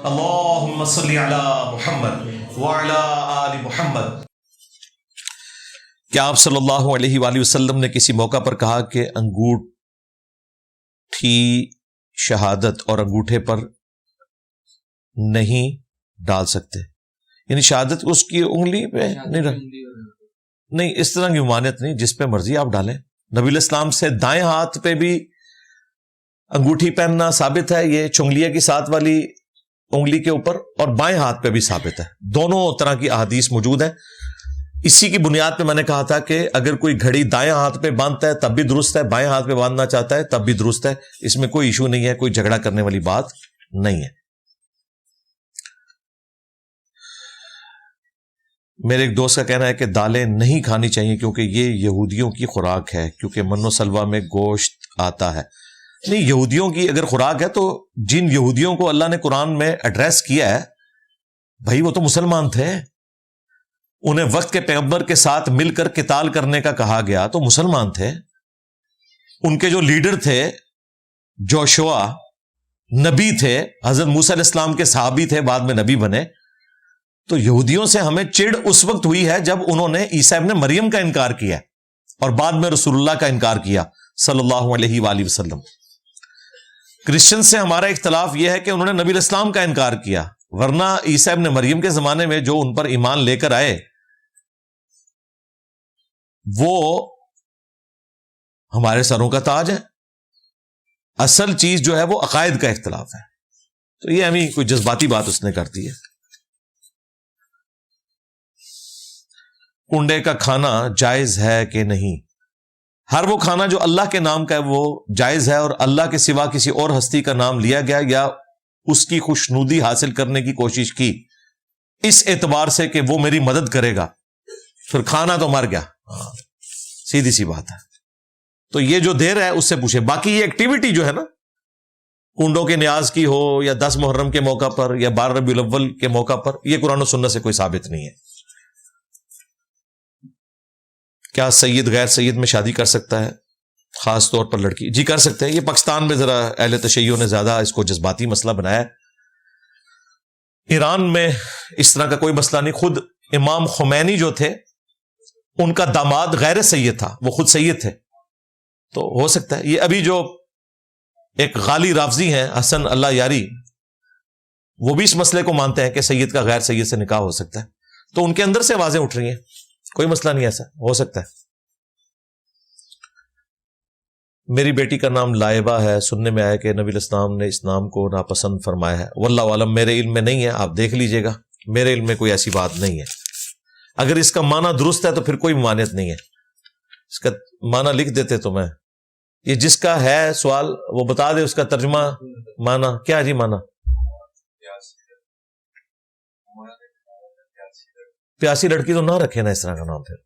اللہم صلی علی محمد وعلی آل محمد۔ کیا آپ صلی اللہ علیہ وآلہ وسلم نے کسی موقع پر کہا کہ انگوٹھی شہادت اور انگوٹھے پر نہیں ڈال سکتے؟ یعنی شہادت اس کی انگلی پہ نہیں، اس طرح کی ممانعت نہیں، جس پہ مرضی آپ ڈالیں۔ نبی علیہ السلام سے دائیں ہاتھ پہ بھی انگوٹھی پہننا ثابت ہے، یہ چنگلیہ کی ساتھ والی انگلی کے اوپر، اور بائیں ہاتھ پہ بھی ثابت ہے۔ دونوں طرح کی احادیث موجود ہیں۔ اسی کی بنیاد پہ میں نے کہا تھا کہ اگر کوئی گھڑی دائیں ہاتھ پہ باندھتا ہے تب بھی درست ہے، بائیں ہاتھ پہ باندھنا چاہتا ہے تب بھی درست ہے، اس میں کوئی ایشو نہیں ہے، کوئی جھگڑا کرنے والی بات نہیں ہے۔ میرے ایک دوست کا کہنا ہے کہ دالیں نہیں کھانی چاہیے کیونکہ یہ یہودیوں کی خوراک ہے، کیونکہ من و سلوہ میں گوشت آتا ہے۔ نہیں، یہودیوں کی اگر خوراک ہے تو جن یہودیوں کو اللہ نے قرآن میں ایڈریس کیا ہے بھائی وہ تو مسلمان تھے، انہیں وقت کے پیغمبر کے ساتھ مل کر قتال کرنے کا کہا گیا تو مسلمان تھے۔ ان کے جو لیڈر تھے جوشوا نبی تھے، حضرت موسیٰ علیہ السلام کے صحابی تھے، بعد میں نبی بنے۔ تو یہودیوں سے ہمیں چڑ اس وقت ہوئی ہے جب انہوں نے عیسیٰ ابن مریم کا انکار کیا اور بعد میں رسول اللہ کا انکار کیا صلی اللہ علیہ وآلہ وسلم۔ کرسچن سے ہمارا اختلاف یہ ہے کہ انہوں نے نبی علیہ السلام کا انکار کیا، ورنہ عیسیٰ ابن مریم کے زمانے میں جو ان پر ایمان لے کر آئے وہ ہمارے سروں کا تاج ہے۔ اصل چیز جو ہے وہ عقائد کا اختلاف ہے، تو یہ ہمیں کوئی جذباتی بات اس نے کر دی ہے۔ کنڈے کا کھانا جائز ہے کہ نہیں؟ ہر وہ کھانا جو اللہ کے نام کا ہے وہ جائز ہے، اور اللہ کے سوا کسی اور ہستی کا نام لیا گیا یا اس کی خوشنودی حاصل کرنے کی کوشش کی اس اعتبار سے کہ وہ میری مدد کرے گا، پھر کھانا تو مر گیا، سیدھی سی بات ہے۔ تو یہ جو دیر ہے اس سے پوچھے، باقی یہ ایکٹیویٹی جو ہے نا کنڈوں کے نیاز کی ہو یا 10 محرم کے موقع پر یا 12 ربیع الاول کے موقع پر، یہ قرآن و سنت سے کوئی ثابت نہیں ہے۔ کیا سید غیر سید میں شادی کر سکتا ہے، خاص طور پر لڑکی؟ جی کر سکتے ہیں۔ یہ پاکستان میں ذرا اہل تشیع نے زیادہ اس کو جذباتی مسئلہ بنایا ہے، ایران میں اس طرح کا کوئی مسئلہ نہیں۔ خود امام خمینی جو تھے ان کا داماد غیر سید تھا، وہ خود سید تھے، تو ہو سکتا ہے۔ یہ ابھی جو ایک غالی رافضی ہیں حسن اللہ یاری، وہ بھی اس مسئلے کو مانتے ہیں کہ سید کا غیر سید سے نکاح ہو سکتا ہے، تو ان کے اندر سے آوازیں اٹھ رہی ہیں، کوئی مسئلہ نہیں، ایسا ہو سکتا ہے۔ میری بیٹی کا نام لائبہ ہے، سننے میں آیا کہ نبی علیہ السلام نے اس نام کو ناپسند فرمایا ہے، واللہ عالم، میرے علم میں نہیں ہے، آپ دیکھ لیجئے گا، میرے علم میں کوئی ایسی بات نہیں ہے۔ اگر اس کا معنی درست ہے تو پھر کوئی ممانعت نہیں ہے، اس کا معنی لکھ دیتے تو میں، یہ جس کا ہے سوال وہ بتا دے اس کا ترجمہ معنی کیا جی؟ معنی پیاسی لڑکی تو نہ رکھے نا اس طرح کا نام، پھر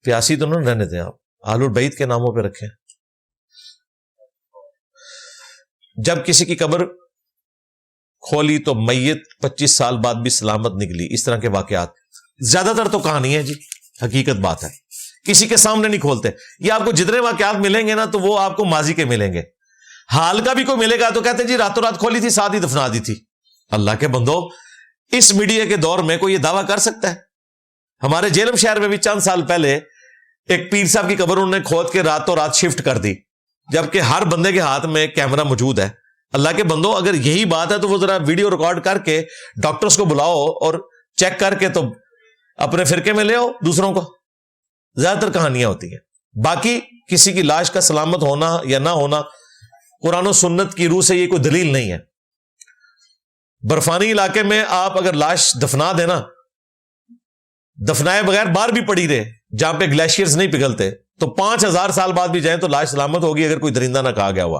پیاسی تو نہ رہنے دیں، آپ اہل البیت کے ناموں پہ رکھیں۔ جب کسی کی قبر کھولی تو میت 25 سال بعد بھی سلامت نکلی، اس طرح کے واقعات زیادہ تر تو کہانی ہے جی، حقیقت بات ہے، کسی کے سامنے نہیں کھولتے۔ یہ آپ کو جتنے واقعات ملیں گے نا تو وہ آپ کو ماضی کے ملیں گے، حال کا بھی کوئی ملے گا تو کہتے جی راتوں رات کھولی تھی، ساتھ ہی دفنا دی تھی۔ اللہ کے بندو، اس میڈیا کے دور میں کوئی یہ دعویٰ کر سکتا ہے؟ ہمارے جیلم شہر میں بھی چند سال پہلے ایک پیر صاحب کی قبر انہوں نے کھود کے راتوں رات شفٹ کر دی، جبکہ ہر بندے کے ہاتھ میں کیمرہ موجود ہے۔ اللہ کے بندو، اگر یہی بات ہے تو وہ ذرا ویڈیو ریکارڈ کر کے ڈاکٹرز کو بلاؤ اور چیک کر کے تو اپنے فرقے میں لے آؤ دوسروں کو۔ زیادہ تر کہانیاں ہوتی ہیں، باقی کسی کی لاش کا سلامت ہونا یا نہ ہونا قرآن و سنت کی روح سے یہ کوئی دلیل نہیں ہے۔ برفانی علاقے میں آپ اگر لاش دفنا دینا، دفنائے بغیر باہر بھی پڑی رہے جہاں پہ گلیشیئرز نہیں پگھلتے، تو 5000 سال بعد بھی جائیں تو لاش سلامت ہوگی اگر کوئی درندہ نہ کہا گیا ہوا۔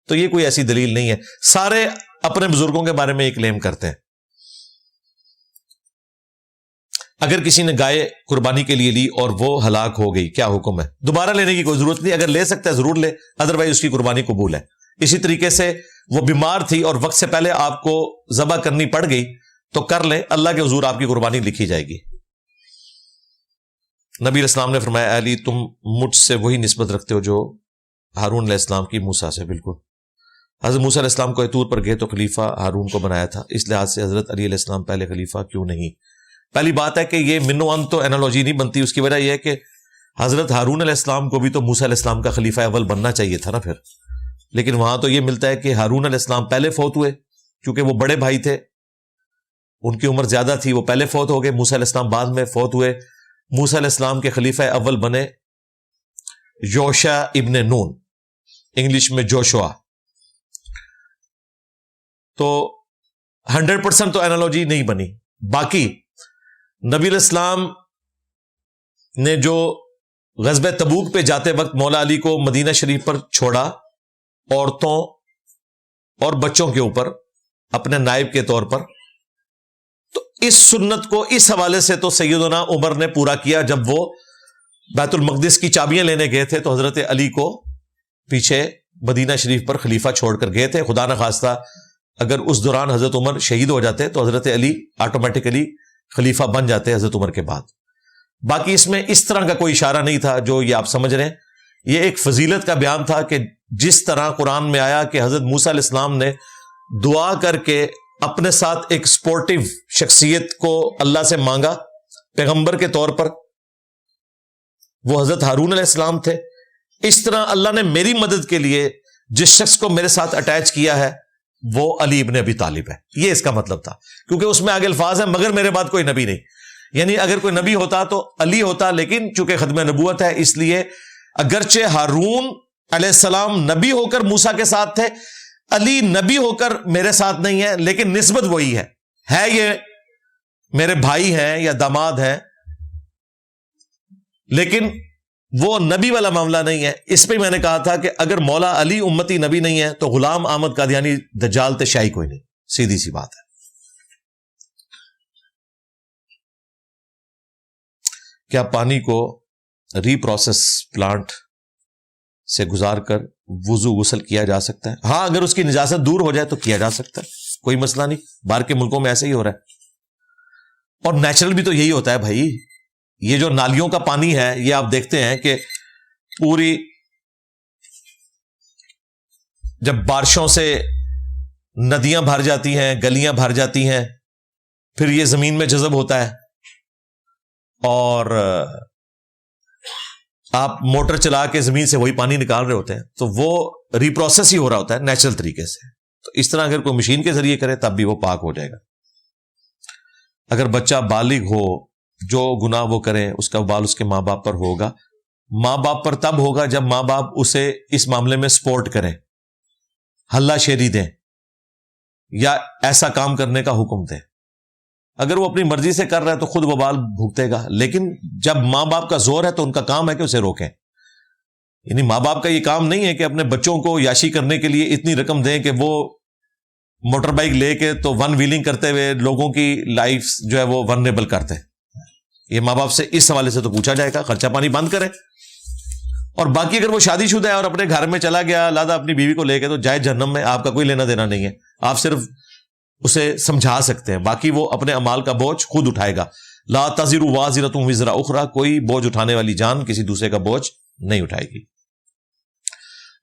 تو یہ کوئی ایسی دلیل نہیں ہے، سارے اپنے بزرگوں کے بارے میں یہ کلیم کرتے ہیں۔ اگر کسی نے گائے قربانی کے لیے لی اور وہ ہلاک ہو گئی، کیا حکم ہے؟ دوبارہ لینے کی کوئی ضرورت نہیں، اگر لے سکتا ہے ضرور لے، ادروائز اس کی قربانی قبول ہے۔ اسی طریقے سے وہ بیمار تھی اور وقت سے پہلے آپ کو ذبح کرنی پڑ گئی تو کر لیں، اللہ کے حضور آپ کی قربانی لکھی جائے گی۔ نبی علیہ السلام نے فرمایا، علی تم مجھ سے وہی نسبت رکھتے ہو جو ہارون علیہ السلام کی موسیٰ سے، بالکل حضرت موسیٰ علیہ السلام کو طور پر گئے تو خلیفہ ہارون کو بنایا تھا، اس لحاظ سے حضرت علی علیہ السلام پہلے خلیفہ کیوں نہیں؟ پہلی بات ہے کہ یہ منو ان تو انالوجی نہیں بنتی، اس کی وجہ یہ ہے کہ حضرت ہارون علیہ السلام کو بھی تو موسیٰ علیہ السلام کا خلیفہ اول بننا چاہیے تھا نا پھر، لیکن وہاں تو یہ ملتا ہے کہ ہارون علیہ السلام پہلے فوت ہوئے، کیونکہ وہ بڑے بھائی تھے، ان کی عمر زیادہ تھی، وہ پہلے فوت ہو گئے، موسیٰ علیہ السلام بعد میں فوت ہوئے۔ موسیٰ علیہ السلام کے خلیفہ اول بنے یوشع ابن نون، انگلش میں جوشوا۔ تو 100% تو انالوجی نہیں بنی۔ باقی نبی علیہ السلام نے جو غزوہ تبوک پہ جاتے وقت مولا علی کو مدینہ شریف پر چھوڑا، عورتوں اور بچوں کے اوپر اپنے نائب کے طور پر، تو اس سنت کو اس حوالے سے تو سیدنا عمر نے پورا کیا۔ جب وہ بیت المقدس کی چابیاں لینے گئے تھے تو حضرت علی کو پیچھے مدینہ شریف پر خلیفہ چھوڑ کر گئے تھے۔ خدا نخواستہ اگر اس دوران حضرت عمر شہید ہو جاتے تو حضرت علی آٹومیٹکلی خلیفہ بن جاتے حضرت عمر کے بعد۔ باقی اس میں اس طرح کا کوئی اشارہ نہیں تھا جو یہ آپ سمجھ رہے ہیں، یہ ایک فضیلت کا بیان تھا کہ جس طرح قرآن میں آیا کہ حضرت موسیٰ علیہ السلام نے دعا کر کے اپنے ساتھ ایک سپورٹیو شخصیت کو اللہ سے مانگا پیغمبر کے طور پر، وہ حضرت ہارون علیہ السلام تھے، اس طرح اللہ نے میری مدد کے لیے جس شخص کو میرے ساتھ اٹیچ کیا ہے وہ علی ابن ابی طالب ہے۔ یہ اس کا مطلب تھا، کیونکہ اس میں آگے الفاظ ہیں مگر میرے بعد کوئی نبی نہیں، یعنی اگر کوئی نبی ہوتا تو علی ہوتا، لیکن چونکہ ختم نبوت ہے اس لیے اگرچہ ہارون علیہ السلام نبی ہو کر موسیٰ کے ساتھ تھے، علی نبی ہو کر میرے ساتھ نہیں ہے، لیکن نسبت وہی ہے یہ میرے بھائی ہیں یا داماد ہیں، لیکن وہ نبی والا معاملہ نہیں ہے۔ اس پہ میں نے کہا تھا کہ اگر مولا علی امتی نبی نہیں ہے تو غلام احمد قادیانی دجال شاہی کوئی نہیں، سیدھی سی بات ہے۔ کیا پانی کو ری پروسیس پلانٹ سے گزار کر وضو غسل کیا جا سکتا ہے؟ ہاں، اگر اس کی نجاست دور ہو جائے تو کیا جا سکتا ہے، کوئی مسئلہ نہیں۔ باہر کے ملکوں میں ایسے ہی ہو رہا ہے، اور نیچرل بھی تو یہی ہوتا ہے بھائی۔ یہ جو نالیوں کا پانی ہے یہ آپ دیکھتے ہیں کہ پوری جب بارشوں سے ندیاں بھر جاتی ہیں، گلیاں بھر جاتی ہیں، پھر یہ زمین میں جذب ہوتا ہے اور آپ موٹر چلا کے زمین سے وہی پانی نکال رہے ہوتے ہیں، تو وہ ری پروسیس ہی ہو رہا ہوتا ہے نیچرل طریقے سے۔ تو اس طرح اگر کوئی مشین کے ذریعے کرے تب بھی وہ پاک ہو جائے گا۔ اگر بچہ بالغ ہو، جو گناہ وہ کریں اس کا وبال اس کے ماں باپ پر ہوگا۔ ماں باپ پر تب ہوگا جب ماں باپ اسے اس معاملے میں سپورٹ کریں، ہلہ شیری دیں یا ایسا کام کرنے کا حکم دیں۔ اگر وہ اپنی مرضی سے کر رہا ہے تو خود وبال بھگتے گا، لیکن جب ماں باپ کا زور ہے تو ان کا کام ہے کہ اسے روکیں۔ یعنی ماں باپ کا یہ کام نہیں ہے کہ اپنے بچوں کو یاشی کرنے کے لیے اتنی رقم دیں کہ وہ موٹر بائک لے کے تو ون ویلنگ کرتے ہوئے لوگوں کی لائف جو ہے وہ ورنیبل کرتے ہیں۔ یہ ماں باپ سے اس حوالے سے تو پوچھا جائے گا، خرچہ پانی بند کریں۔ اور باقی اگر وہ شادی شدہ ہے اور اپنے گھر میں چلا گیا لادہ اپنی بیوی کو لے کے، تو جائے جہنم میں، آپ کا کوئی لینا دینا نہیں ہے، آپ صرف اسے سمجھا سکتے ہیں، باقی وہ اپنے اعمال کا بوجھ خود اٹھائے گا۔ لا تزر وازرۃ وزر اخری، کوئی بوجھ اٹھانے والی جان کسی دوسرے کا بوجھ نہیں اٹھائے گی۔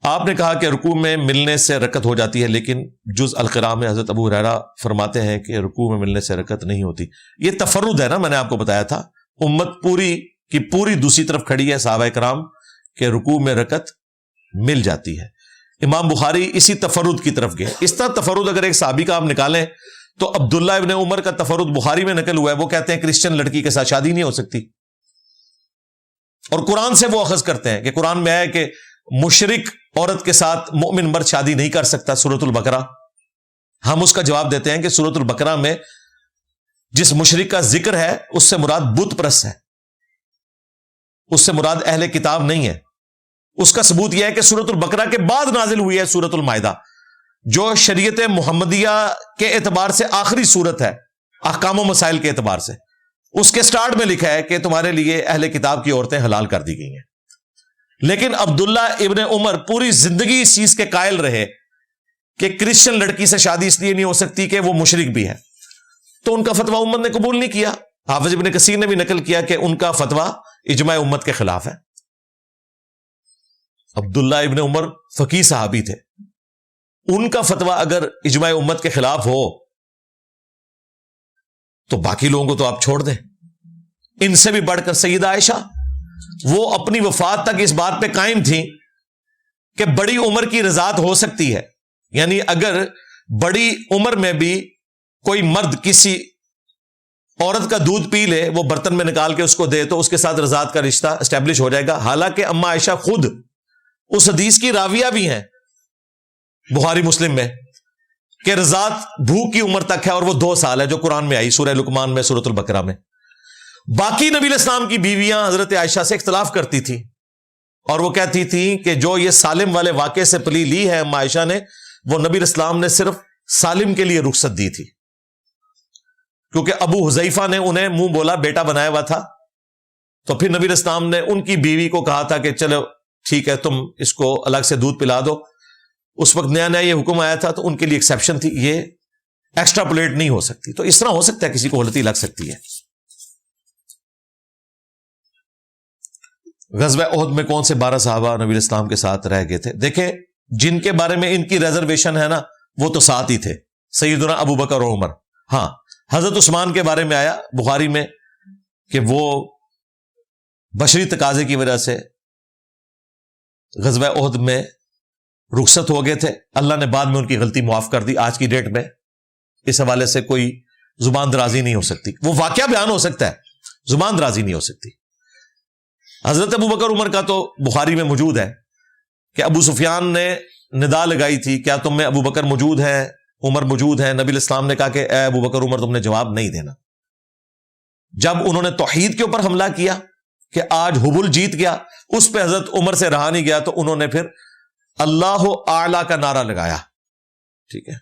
آپ نے کہا کہ رکوع میں ملنے سے رکعت ہو جاتی ہے، لیکن جز القراء میں حضرت ابو ہریرہ فرماتے ہیں کہ رکوع میں ملنے سے رکعت نہیں ہوتی۔ یہ تفرد ہے نا، میں نے آپ کو بتایا تھا، امت پوری کی پوری دوسری طرف کھڑی ہے، صحابہ کرام کہ رکوع میں رکعت مل جاتی ہے۔ امام بخاری اسی تفرد کی طرف گئے۔ اس طرح تفرد اگر ایک صحابی کا آپ نکالیں تو عبداللہ ابن عمر کا تفرد بخاری میں نقل ہوا ہے، وہ کہتے ہیں کرسچن لڑکی کے ساتھ شادی نہیں ہو سکتی، اور قرآن سے وہ اخذ کرتے ہیں کہ قرآن میں ہے کہ مشرک عورت کے ساتھ مومن مرد شادی نہیں کر سکتا، سورۃ البقرہ۔ ہم اس کا جواب دیتے ہیں کہ سورۃ البقرہ میں جس مشرک کا ذکر ہے اس سے مراد بت پرست ہے، اس سے مراد اہل کتاب نہیں ہے۔ اس کا ثبوت یہ ہے کہ سورۃ البقرہ کے بعد نازل ہوئی ہے سورۃ المائدہ، جو شریعت محمدیہ کے اعتبار سے آخری سورت ہے، احکام و مسائل کے اعتبار سے۔ اس کے سٹارٹ میں لکھا ہے کہ تمہارے لیے اہل کتاب کی عورتیں حلال کر دی گئی ہیں، لیکن عبداللہ ابن عمر پوری زندگی اس چیز کے قائل رہے کہ کرسچن لڑکی سے شادی اس لیے نہیں ہو سکتی کہ وہ مشرک بھی ہے، تو ان کا فتویٰ امت نے قبول نہیں کیا۔ حافظ ابن کثیر نے بھی نقل کیا کہ ان کا فتویٰ اجماع امت کے خلاف ہے۔ عبداللہ ابن عمر فقیہ صحابی تھے، ان کا فتویٰ اگر اجماع امت کے خلاف ہو تو باقی لوگوں کو تو آپ چھوڑ دیں. ان سے بھی بڑھ کر سیدہ عائشہ، وہ اپنی وفات تک اس بات پہ قائم تھیں کہ بڑی عمر کی رضاعت ہو سکتی ہے. یعنی اگر بڑی عمر میں بھی کوئی مرد کسی عورت کا دودھ پی لے، وہ برتن میں نکال کے اس کو دے، تو اس کے ساتھ رضاعت کا رشتہ اسٹیبلش ہو جائے گا. حالانکہ اما عائشہ خود اس حدیث کی راویہ بھی ہیں بخاری مسلم میں کہ رضاعت بھوک کی عمر تک ہے، اور وہ 2 سال ہے جو قرآن میں آئی سورہ لقمان میں، سورۃ البقرہ میں. باقی نبی علیہ السلام کی بیویاں حضرت عائشہ سے اختلاف کرتی تھی، اور وہ کہتی تھی کہ جو یہ سالم والے واقعے سے پلی لی ہے اما عائشہ نے، وہ نبی علیہ السلام نے صرف سالم کے لیے رخصت دی تھی، کیونکہ ابو حذیفہ نے انہیں منہ بولا بیٹا بنایا ہوا تھا. تو پھر نبی علیہ السلام نے ان کی بیوی کو کہا تھا کہ چلو ٹھیک ہے، تم اس کو الگ سے دودھ پلا دو. اس وقت نیا نیا یہ حکم آیا تھا، تو ان کے لیے ایکسیپشن تھی، یہ ایکسٹراپولیٹ نہیں ہو سکتی. تو اس طرح ہو سکتا ہے کسی کو غلطی لگ سکتی ہے. غزوہ احد میں کون سے 12 صحابہ نبی علیہ السلام کے ساتھ رہ گئے تھے؟ دیکھیں، جن کے بارے میں ان کی ریزرویشن ہے نا، وہ تو ساتھ ہی تھے، سیدنا ابو بکر اور عمر. ہاں، حضرت عثمان کے بارے میں آیا بخاری میں کہ وہ بشری تقاضے کی وجہ سے غزوہ احد میں رخصت ہو گئے تھے. اللہ نے بعد میں ان کی غلطی معاف کر دی. آج کی ڈیٹ میں اس حوالے سے کوئی زبان درازی نہیں ہو سکتی. وہ واقعہ بیان ہو سکتا ہے، زبان درازی نہیں ہو سکتی. حضرت ابو بکر عمر کا تو بخاری میں موجود ہے کہ ابو سفیان نے ندا لگائی تھی، کیا تم میں ابو بکر موجود ہے، عمر موجود ہے؟ نبی علیہ السلام نے کہا کہ اے ابو بکر عمر، تم نے جواب نہیں دینا. جب انہوں نے توحید کے اوپر حملہ کیا کہ آج حبل جیت گیا، اس پہ حضرت عمر سے رہا نہیں گیا، تو انہوں نے پھر اللہ اعلیٰ کا نعرہ لگایا. ٹھیک ہے،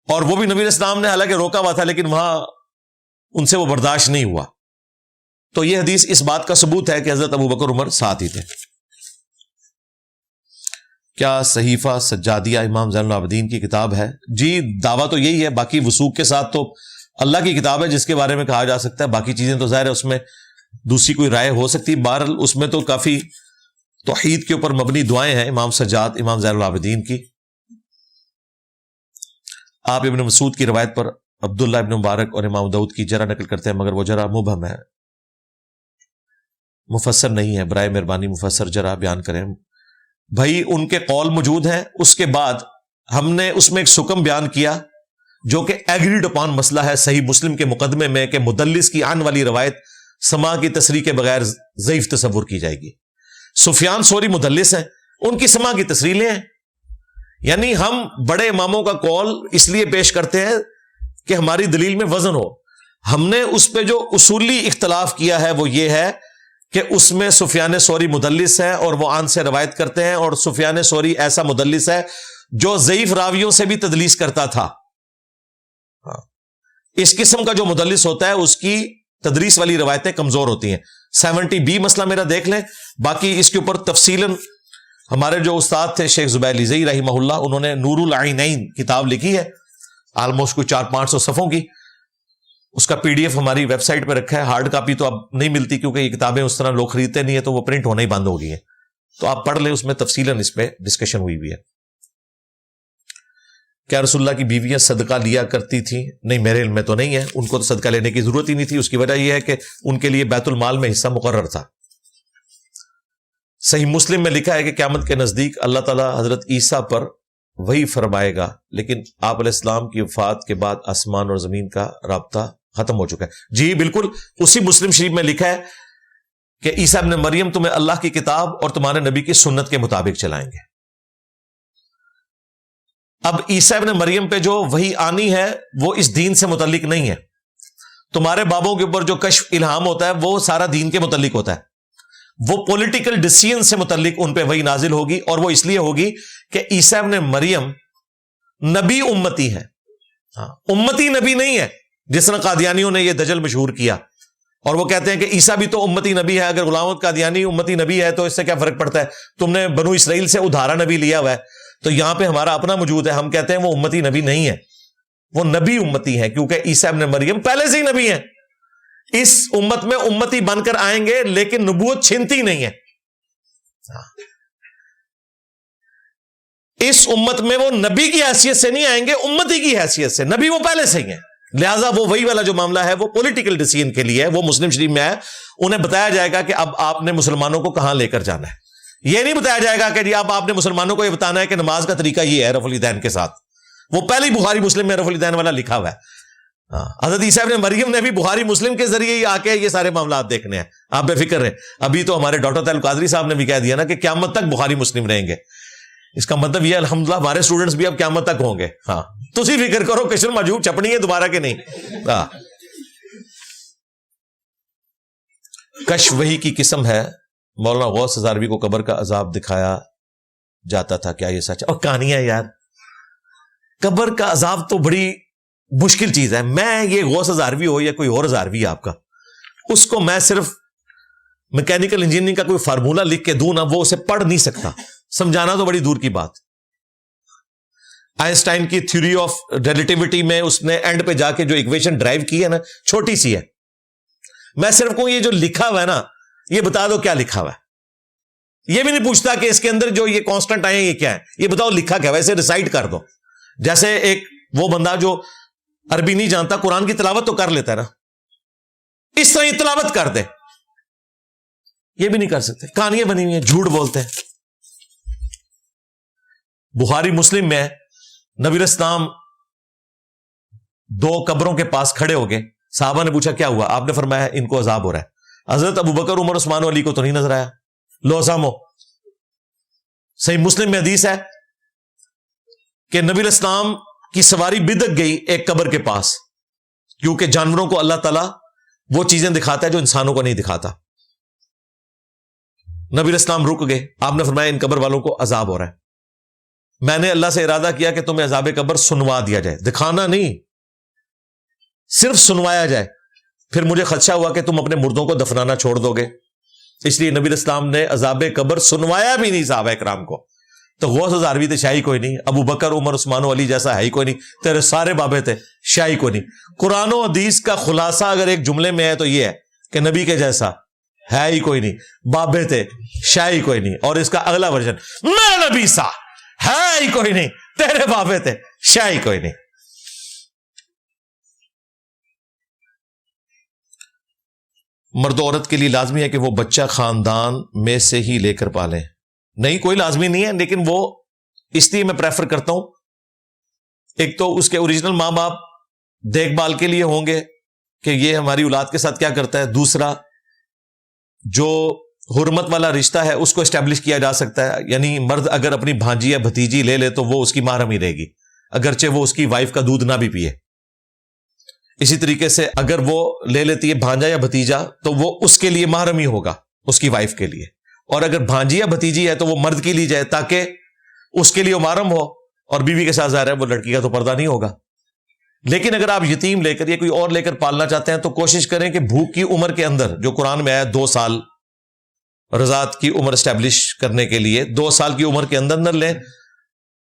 اور وہ بھی نبی علیہ السلام نے حالانکہ روکا ہوا تھا، لیکن وہاں ان سے وہ برداشت نہیں ہوا. تو یہ حدیث اس بات کا ثبوت ہے کہ حضرت ابو بکر عمر ساتھ ہی تھے. کیا صحیفہ سجادیہ امام زین العابدین کی کتاب ہے؟ جی، دعویٰ تو یہی ہے. باقی وثوق کے ساتھ تو اللہ کی کتاب ہے جس کے بارے میں کہا جا سکتا ہے. باقی چیزیں تو ظاہر ہے اس میں دوسری کوئی رائے ہو سکتی. بہرحال اس میں تو کافی توحید کے اوپر مبنی دعائیں ہیں امام سجاد امام زین العابدین کی. آپ ابن مسعود کی روایت پر عبداللہ ابن مبارک اور امام داؤد کی جرح نقل کرتے ہیں، مگر وہ جرح مبہم ہے، مفسر نہیں ہے. برائے مہربانی مفسر جرح بیان کریں. بھائی ان کے قول موجود ہیں. اس کے بعد ہم نے اس میں ایک سکم بیان کیا جو کہ ایگریڈ اپان مسئلہ ہے صحیح مسلم کے مقدمے میں، کہ مدلس کی آن والی روایت سما کی تصریح کے بغیر ضعیف تصور کی جائے گی. سفیان ثوری مدلس ہیں، ان کی سما کی تصریح لیں. یعنی ہم بڑے اماموں کا قول اس لیے پیش کرتے ہیں کہ ہماری دلیل میں وزن ہو. ہم نے اس پہ جو اصولی اختلاف کیا ہے وہ یہ ہے کہ اس میں سفیان ثوری مدلس ہے اور وہ آن سے روایت کرتے ہیں، اور سفیان ثوری ایسا مدلس ہے جو ضعیف راویوں سے بھی تدلیس کرتا تھا. اس قسم کا جو مدلس ہوتا ہے اس کی تدریس والی روایتیں کمزور ہوتی ہیں. 70B مسئلہ میرا دیکھ لیں. باقی اس کے اوپر تفصیلاً ہمارے جو استاد تھے شیخ زبیر لیزئی رحمہ اللہ، انہوں نے نور العینین کتاب لکھی ہے، آلموسٹ کوئی 400-500 صفحوں کی. اس کا PDF ہماری ویب سائٹ پہ رکھا ہے. ہارڈ کاپی تو اب نہیں ملتی کیونکہ یہ کتابیں اس طرح لوگ خریدتے نہیں ہیں، تو وہ پرنٹ ہونا ہی بند ہو گئی ہیں. تو آپ پڑھ لیں، اس میں تفصیلاً اس پہ ڈسکشن ہوئی ہوئی ہے. کیا رسول اللہ کی بیویاں صدقہ لیا کرتی تھیں؟ نہیں، میرے علم میں تو نہیں ہے. ان کو تو صدقہ لینے کی ضرورت ہی نہیں تھی. اس کی وجہ یہ ہے کہ ان کے لیے بیت المال میں حصہ مقرر تھا. صحیح مسلم میں لکھا ہے کہ قیامت کے نزدیک اللہ تعالیٰ حضرت عیسیٰ پر وہی فرمائے گا، لیکن آپ علیہ السلام کی وفات کے بعد آسمان اور زمین کا رابطہ ختم ہو چکا ہے. جی بالکل، اسی مسلم شریف میں لکھا ہے کہ عیسیٰ ابن مریم تمہیں اللہ کی کتاب اور تمہارے نبی کی سنت کے مطابق چلائیں گے. اب عیسیٰ ابن مریم پہ جو وحی آنی ہے وہ اس دین سے متعلق نہیں ہے. تمہارے بابوں کے اوپر جو کشف الہام ہوتا ہے وہ سارا دین کے متعلق ہوتا ہے. وہ پولیٹیکل ڈیسیژن سے متعلق ان پہ وحی نازل ہوگی، اور وہ اس لیے ہوگی کہ عیسیٰ ابن مریم نبی امتی ہے، امتی نبی نہیں ہے. جس طرح قادیانیوں نے یہ دجل مشہور کیا، اور وہ کہتے ہیں کہ عیسیٰ بھی تو امتی نبی ہے. اگر غلام احمد قادیانی امتی نبی ہے تو اس سے کیا فرق پڑتا ہے؟ تم نے بنو اسرائیل سے ادھارا نبی لیا ہوا ہے، تو یہاں پہ ہمارا اپنا موجود ہے. ہم کہتے ہیں وہ امتی نبی نہیں ہے، وہ نبی امتی ہے، کیونکہ عیسیٰ ابن مریم پہلے سے ہی نبی ہیں. اس امت میں امتی بن کر آئیں گے، لیکن نبوت چھنتی نہیں ہے. اس امت میں وہ نبی کی حیثیت سے نہیں آئیں گے، امتی کی حیثیت سے. نبی وہ پہلے سے ہی ہیں، لہٰذا وہ وہی والا جو معاملہ ہے وہ پولیٹیکل ڈیسیژن کے لیے ہے، وہ مسلم شریف میں ہے. انہیں بتایا جائے گا کہ اب آپ نے مسلمانوں کو کہاں لے کر جانا ہے. یہ نہیں بتایا جائے گا کہ جی اب آپ نے مسلمانوں کو یہ بتانا ہے کہ نماز کا طریقہ یہ ہے رفع الیدین کے ساتھ. وہ پہلے ہی بخاری مسلم میں رفع الیدین والا لکھا ہوا ہے. حضرت عیسیٰ ابن مریم نے بھی بخاری مسلم کے ذریعے ہی آ کے یہ سارے معاملات دیکھنے ہیں. آپ بے فکر رہیں. ابھی تو ہمارے ڈاکٹر طاہر القادری صاحب نے بھی کہہ دیا نا کہ قیامت تک بخاری مسلم رہیں گے. اس کا مطلب یہ الحمدللہ ہمارے اسٹوڈنٹس بھی اب قیامت تک ہوں گے. ہاں تسی فکر کرو کشن مجہوب چھپنی ہے دوبارہ کہ نہیں. کشف وحی کی قسم ہے. مولانا غوث ہزاروی کو قبر کا عذاب دکھایا جاتا تھا، کیا یہ سچ ہے؟ اور کہانی ہے یار، قبر کا عذاب تو بڑی مشکل چیز ہے. میں یہ غوث ہزاروی ہو یا کوئی اور ہزاروی آپ کا، اس کو میں صرف میکینیکل انجینئرنگ کا کوئی فارمولا لکھ کے دوں نا، وہ اسے پڑھ نہیں سکتا. سمجھانا تو بڑی دور کی بات. آئنسٹائن کی تھیوری آف ریلیٹیوٹی میں اس نے اینڈ پہ جا کے جو ایکویشن ڈرائیو کی ہے نا، چھوٹی سی ہے. میں صرف کہوں یہ جو لکھا ہوا ہے نا، یہ بتا دو کیا لکھا ہوا ہے. یہ بھی نہیں پوچھتا کہ اس کے اندر جو یہ کانسٹنٹ آئے ہیں یہ کیا ہے، یہ بتاؤ لکھا کیا ہے، ویسے ریسائٹ کر دو. جیسے ایک وہ بندہ جو عربی نہیں جانتا قرآن کی تلاوت تو کر لیتا ہے نا، اس طرح یہ تلاوت کر دے. یہ بھی نہیں کر سکتے. کہانیاں بنی ہوئی ہیں، جھوٹ بولتے ہیں. بخاری مسلم میں نبی الاسلام 2 قبروں کے پاس کھڑے ہو گئے. صحابہ نے پوچھا کیا ہوا؟ آپ نے فرمایا ان کو عذاب ہو رہا ہے. حضرت ابوبکر عمر عثمان و علی کو تو نہیں نظر آیا. لو سامو. صحیح مسلم میں حدیث ہے کہ نبی الاسلام کی سواری بدک گئی ایک قبر کے پاس، کیونکہ جانوروں کو اللہ تعالیٰ وہ چیزیں دکھاتا ہے جو انسانوں کو نہیں دکھاتا. نبی الاسلام رک گئے. آپ نے فرمایا ان قبر والوں کو عذاب ہو رہا ہے. میں نے اللہ سے ارادہ کیا کہ تمہیں عذاب قبر سنوا دیا جائے، دکھانا نہیں، صرف سنوایا جائے. پھر مجھے خدشہ ہوا کہ تم اپنے مردوں کو دفنانا چھوڑ دو گے، اس لیے نبی الاسلام نے عذاب قبر سنوایا بھی نہیں صحابہ کرام کو. تو غوث ہزاروی تھے شاہی کوئی نہیں، ابو بکر عمر عثمان و علی جیسا ہے ہی کوئی نہیں، تیرے سارے بابے تھے شاہی کوئی نہیں. قرآن و حدیث کا خلاصہ اگر ایک جملے میں ہے تو یہ ہے کہ نبی کے جیسا ہے ہی کوئی نہیں، بابے تھے شاہی کوئی نہیں. اور اس کا اگلا ورژن میں نبی سا ہے ہی کوئی نہیں، تیرے بابے تھے شاہی کوئی نہیں. مرد و عورت کے لیے لازمی ہے کہ وہ بچہ خاندان میں سے ہی لے کر پالیں؟ نہیں، کوئی لازمی نہیں ہے، لیکن وہ اس لیے میں پریفر کرتا ہوں، ایک تو اس کے اوریجنل ماں باپ دیکھ بھال کے لیے ہوں گے کہ یہ ہماری اولاد کے ساتھ کیا کرتا ہے. دوسرا جو حرمت والا رشتہ ہے اس کو اسٹیبلش کیا جا سکتا ہے. یعنی مرد اگر اپنی بھانجی یا بھتیجی لے لے تو وہ اس کی محرم ہی رہے گی، اگرچہ وہ اس کی وائف کا دودھ نہ بھی پیے. اسی طریقے سے اگر وہ لے لیتی ہے بھانجا یا بھتیجا تو وہ اس کے لیے محرم ہی ہوگا، اس کی وائف کے لیے. اور اگر بھانجی یا بھتیجی ہے تو وہ مرد کی لی جائے تاکہ اس کے لیے وہ محرم ہو، اور بیوی کے ساتھ ظاہر ہے وہ لڑکی کا تو پردہ نہیں ہوگا. لیکن اگر آپ یتیم لے کر یا کوئی اور لے کر پالنا چاہتے ہیں تو کوشش کریں کہ بھوک کی عمر کے اندر، جو قرآن میں آیا 2 سال رضاعت کی عمر اسٹیبلش کرنے کے لیے، 2 سال کی عمر کے اندر نہ لیں.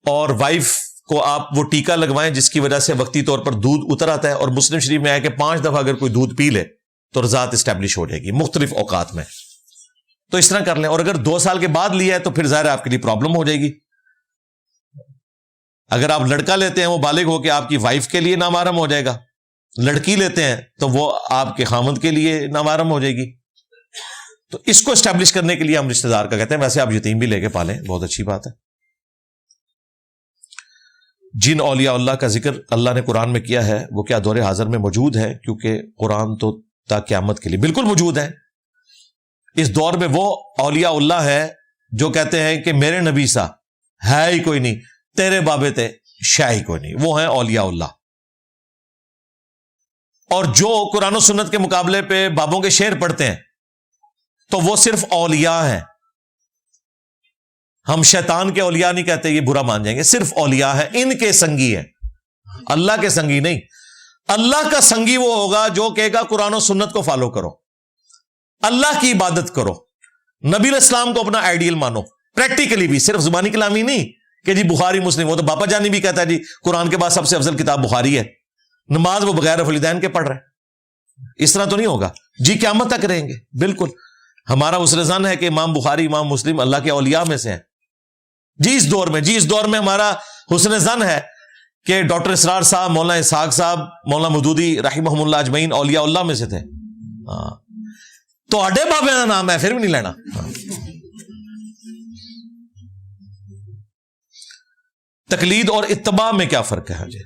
اور وائف کو آپ وہ ٹیکا لگوائیں جس کی وجہ سے وقتی طور پر دودھ اتر آتا ہے. اور مسلم شریف میں آیا کہ 5 دفعہ اگر کوئی دودھ پی لے تو رضاعت اسٹیبلش ہو جائے گی مختلف اوقات میں. تو اس طرح کر لیں. اور اگر 2 سال کے بعد لیا ہے تو پھر ظاہر آپ کے لیے پرابلم ہو جائے گی. اگر آپ لڑکا لیتے ہیں وہ بالغ ہو کے آپ کی وائف کے لیے نامحرم ہو جائے گا، لڑکی لیتے ہیں تو وہ آپ کے خامند کے لیے نامحرم ہو جائے گی. تو اس کو اسٹیبلش کرنے کے لیے ہم رشتہ دار کا کہتے ہیں. ویسے آپ یتیم بھی لے کے پالیں، بہت اچھی بات ہے. جن اولیاء اللہ کا ذکر اللہ نے قرآن میں کیا ہے وہ کیا دور حاضر میں موجود ہے؟ کیونکہ قرآن تو تا قیامت کے لیے بالکل موجود ہے. اس دور میں وہ اولیاء اللہ ہے جو کہتے ہیں کہ میرے نبی سا ہے ہی کوئی نہیں، تیرے بابے تھے شاہی کوئی نہیں. وہ ہیں اولیاء اللہ. اور جو قرآن و سنت کے مقابلے پہ بابوں کے شعر پڑھتے ہیں تو وہ صرف اولیاء ہیں. ہم شیطان کے اولیاء نہیں کہتے، یہ برا مان جائیں گے. صرف اولیاء ہیں، ان کے سنگی ہیں، اللہ کے سنگی نہیں. اللہ کا سنگی وہ ہوگا جو کہے گا قرآن و سنت کو فالو کرو، اللہ کی عبادت کرو، نبی الاسلام کو اپنا آئیڈیل مانو. پریکٹیکلی بھی، صرف زبانی کلامی نہیں کہ جی بخاری مسلم. وہ تو باپا جانی بھی کہتا ہے جی قرآن کے بعد سب سے افضل کتاب بخاری ہے. نماز وہ بغیر رفع الیدین کے پڑھ رہے ہیں. اس طرح تو نہیں ہوگا جی، قیامت تک رہیں گے. بالکل ہمارا اس رضان ہے کہ امام بخاری امام مسلم اللہ کے اولیاء میں سے ہیں. جی اس دور میں ہمارا حسن ظن ہے کہ ڈاکٹر اسرار صاحب، مولانا اسحاق صاحب، مولانا مودودی رحمہم اللہ اجمعین اولیاء اللہ میں سے تھے. تو اڈے بابے کا نام ہے پھر بھی نہیں لینا. تقلید اور اتباع میں کیا فرق ہے؟ جی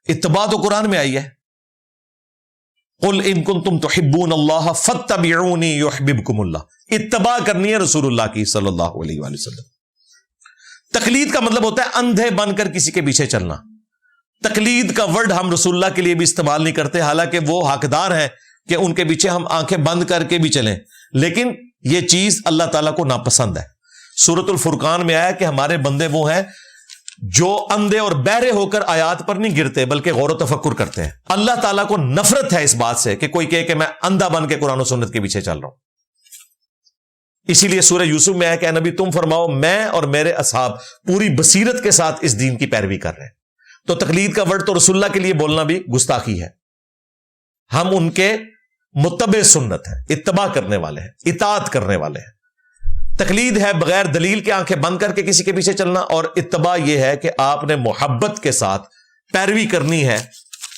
اتباع تو قرآن میں آئی ہے، قل ان کنتم تحبون اللہ فاتبعونی یحببکم اللہ. اتباع کرنی ہے رسول اللہ کی صلی اللہ علیہ وآلہ وسلم. تقلید کا مطلب ہوتا ہے اندھے بن کر کسی کے پیچھے چلنا. تقلید کا ورڈ ہم رسول اللہ کے لیے بھی استعمال نہیں کرتے، حالانکہ وہ حقدار ہیں کہ ان کے پیچھے ہم آنکھیں بند کر کے بھی چلیں، لیکن یہ چیز اللہ تعالیٰ کو ناپسند ہے. سورۃ الفرقان میں آیا کہ ہمارے بندے وہ ہیں جو اندھے اور بہرے ہو کر آیات پر نہیں گرتے بلکہ غور و تفکر کرتے ہیں. اللہ تعالیٰ کو نفرت ہے اس بات سے کہ کوئی کہے کہ میں اندھا بن کے قرآن و سنت کے پیچھے چل رہا ہوں. اسی لیے سورہ یوسف میں آیا کہ اے نبی تم فرماؤ میں اور میرے اصحاب پوری بصیرت کے ساتھ اس دین کی پیروی کر رہے ہیں. تو تقلید کا ورڈ تو رسول اللہ کے لیے بولنا بھی گستاخی ہے. ہم ان کے متبع سنت ہیں، اتباع کرنے والے ہیں، اطاعت کرنے والے ہیں. تقلید ہے بغیر دلیل کے آنکھیں بند کر کے کسی کے پیچھے چلنا، اور اتباع یہ ہے کہ آپ نے محبت کے ساتھ پیروی کرنی ہے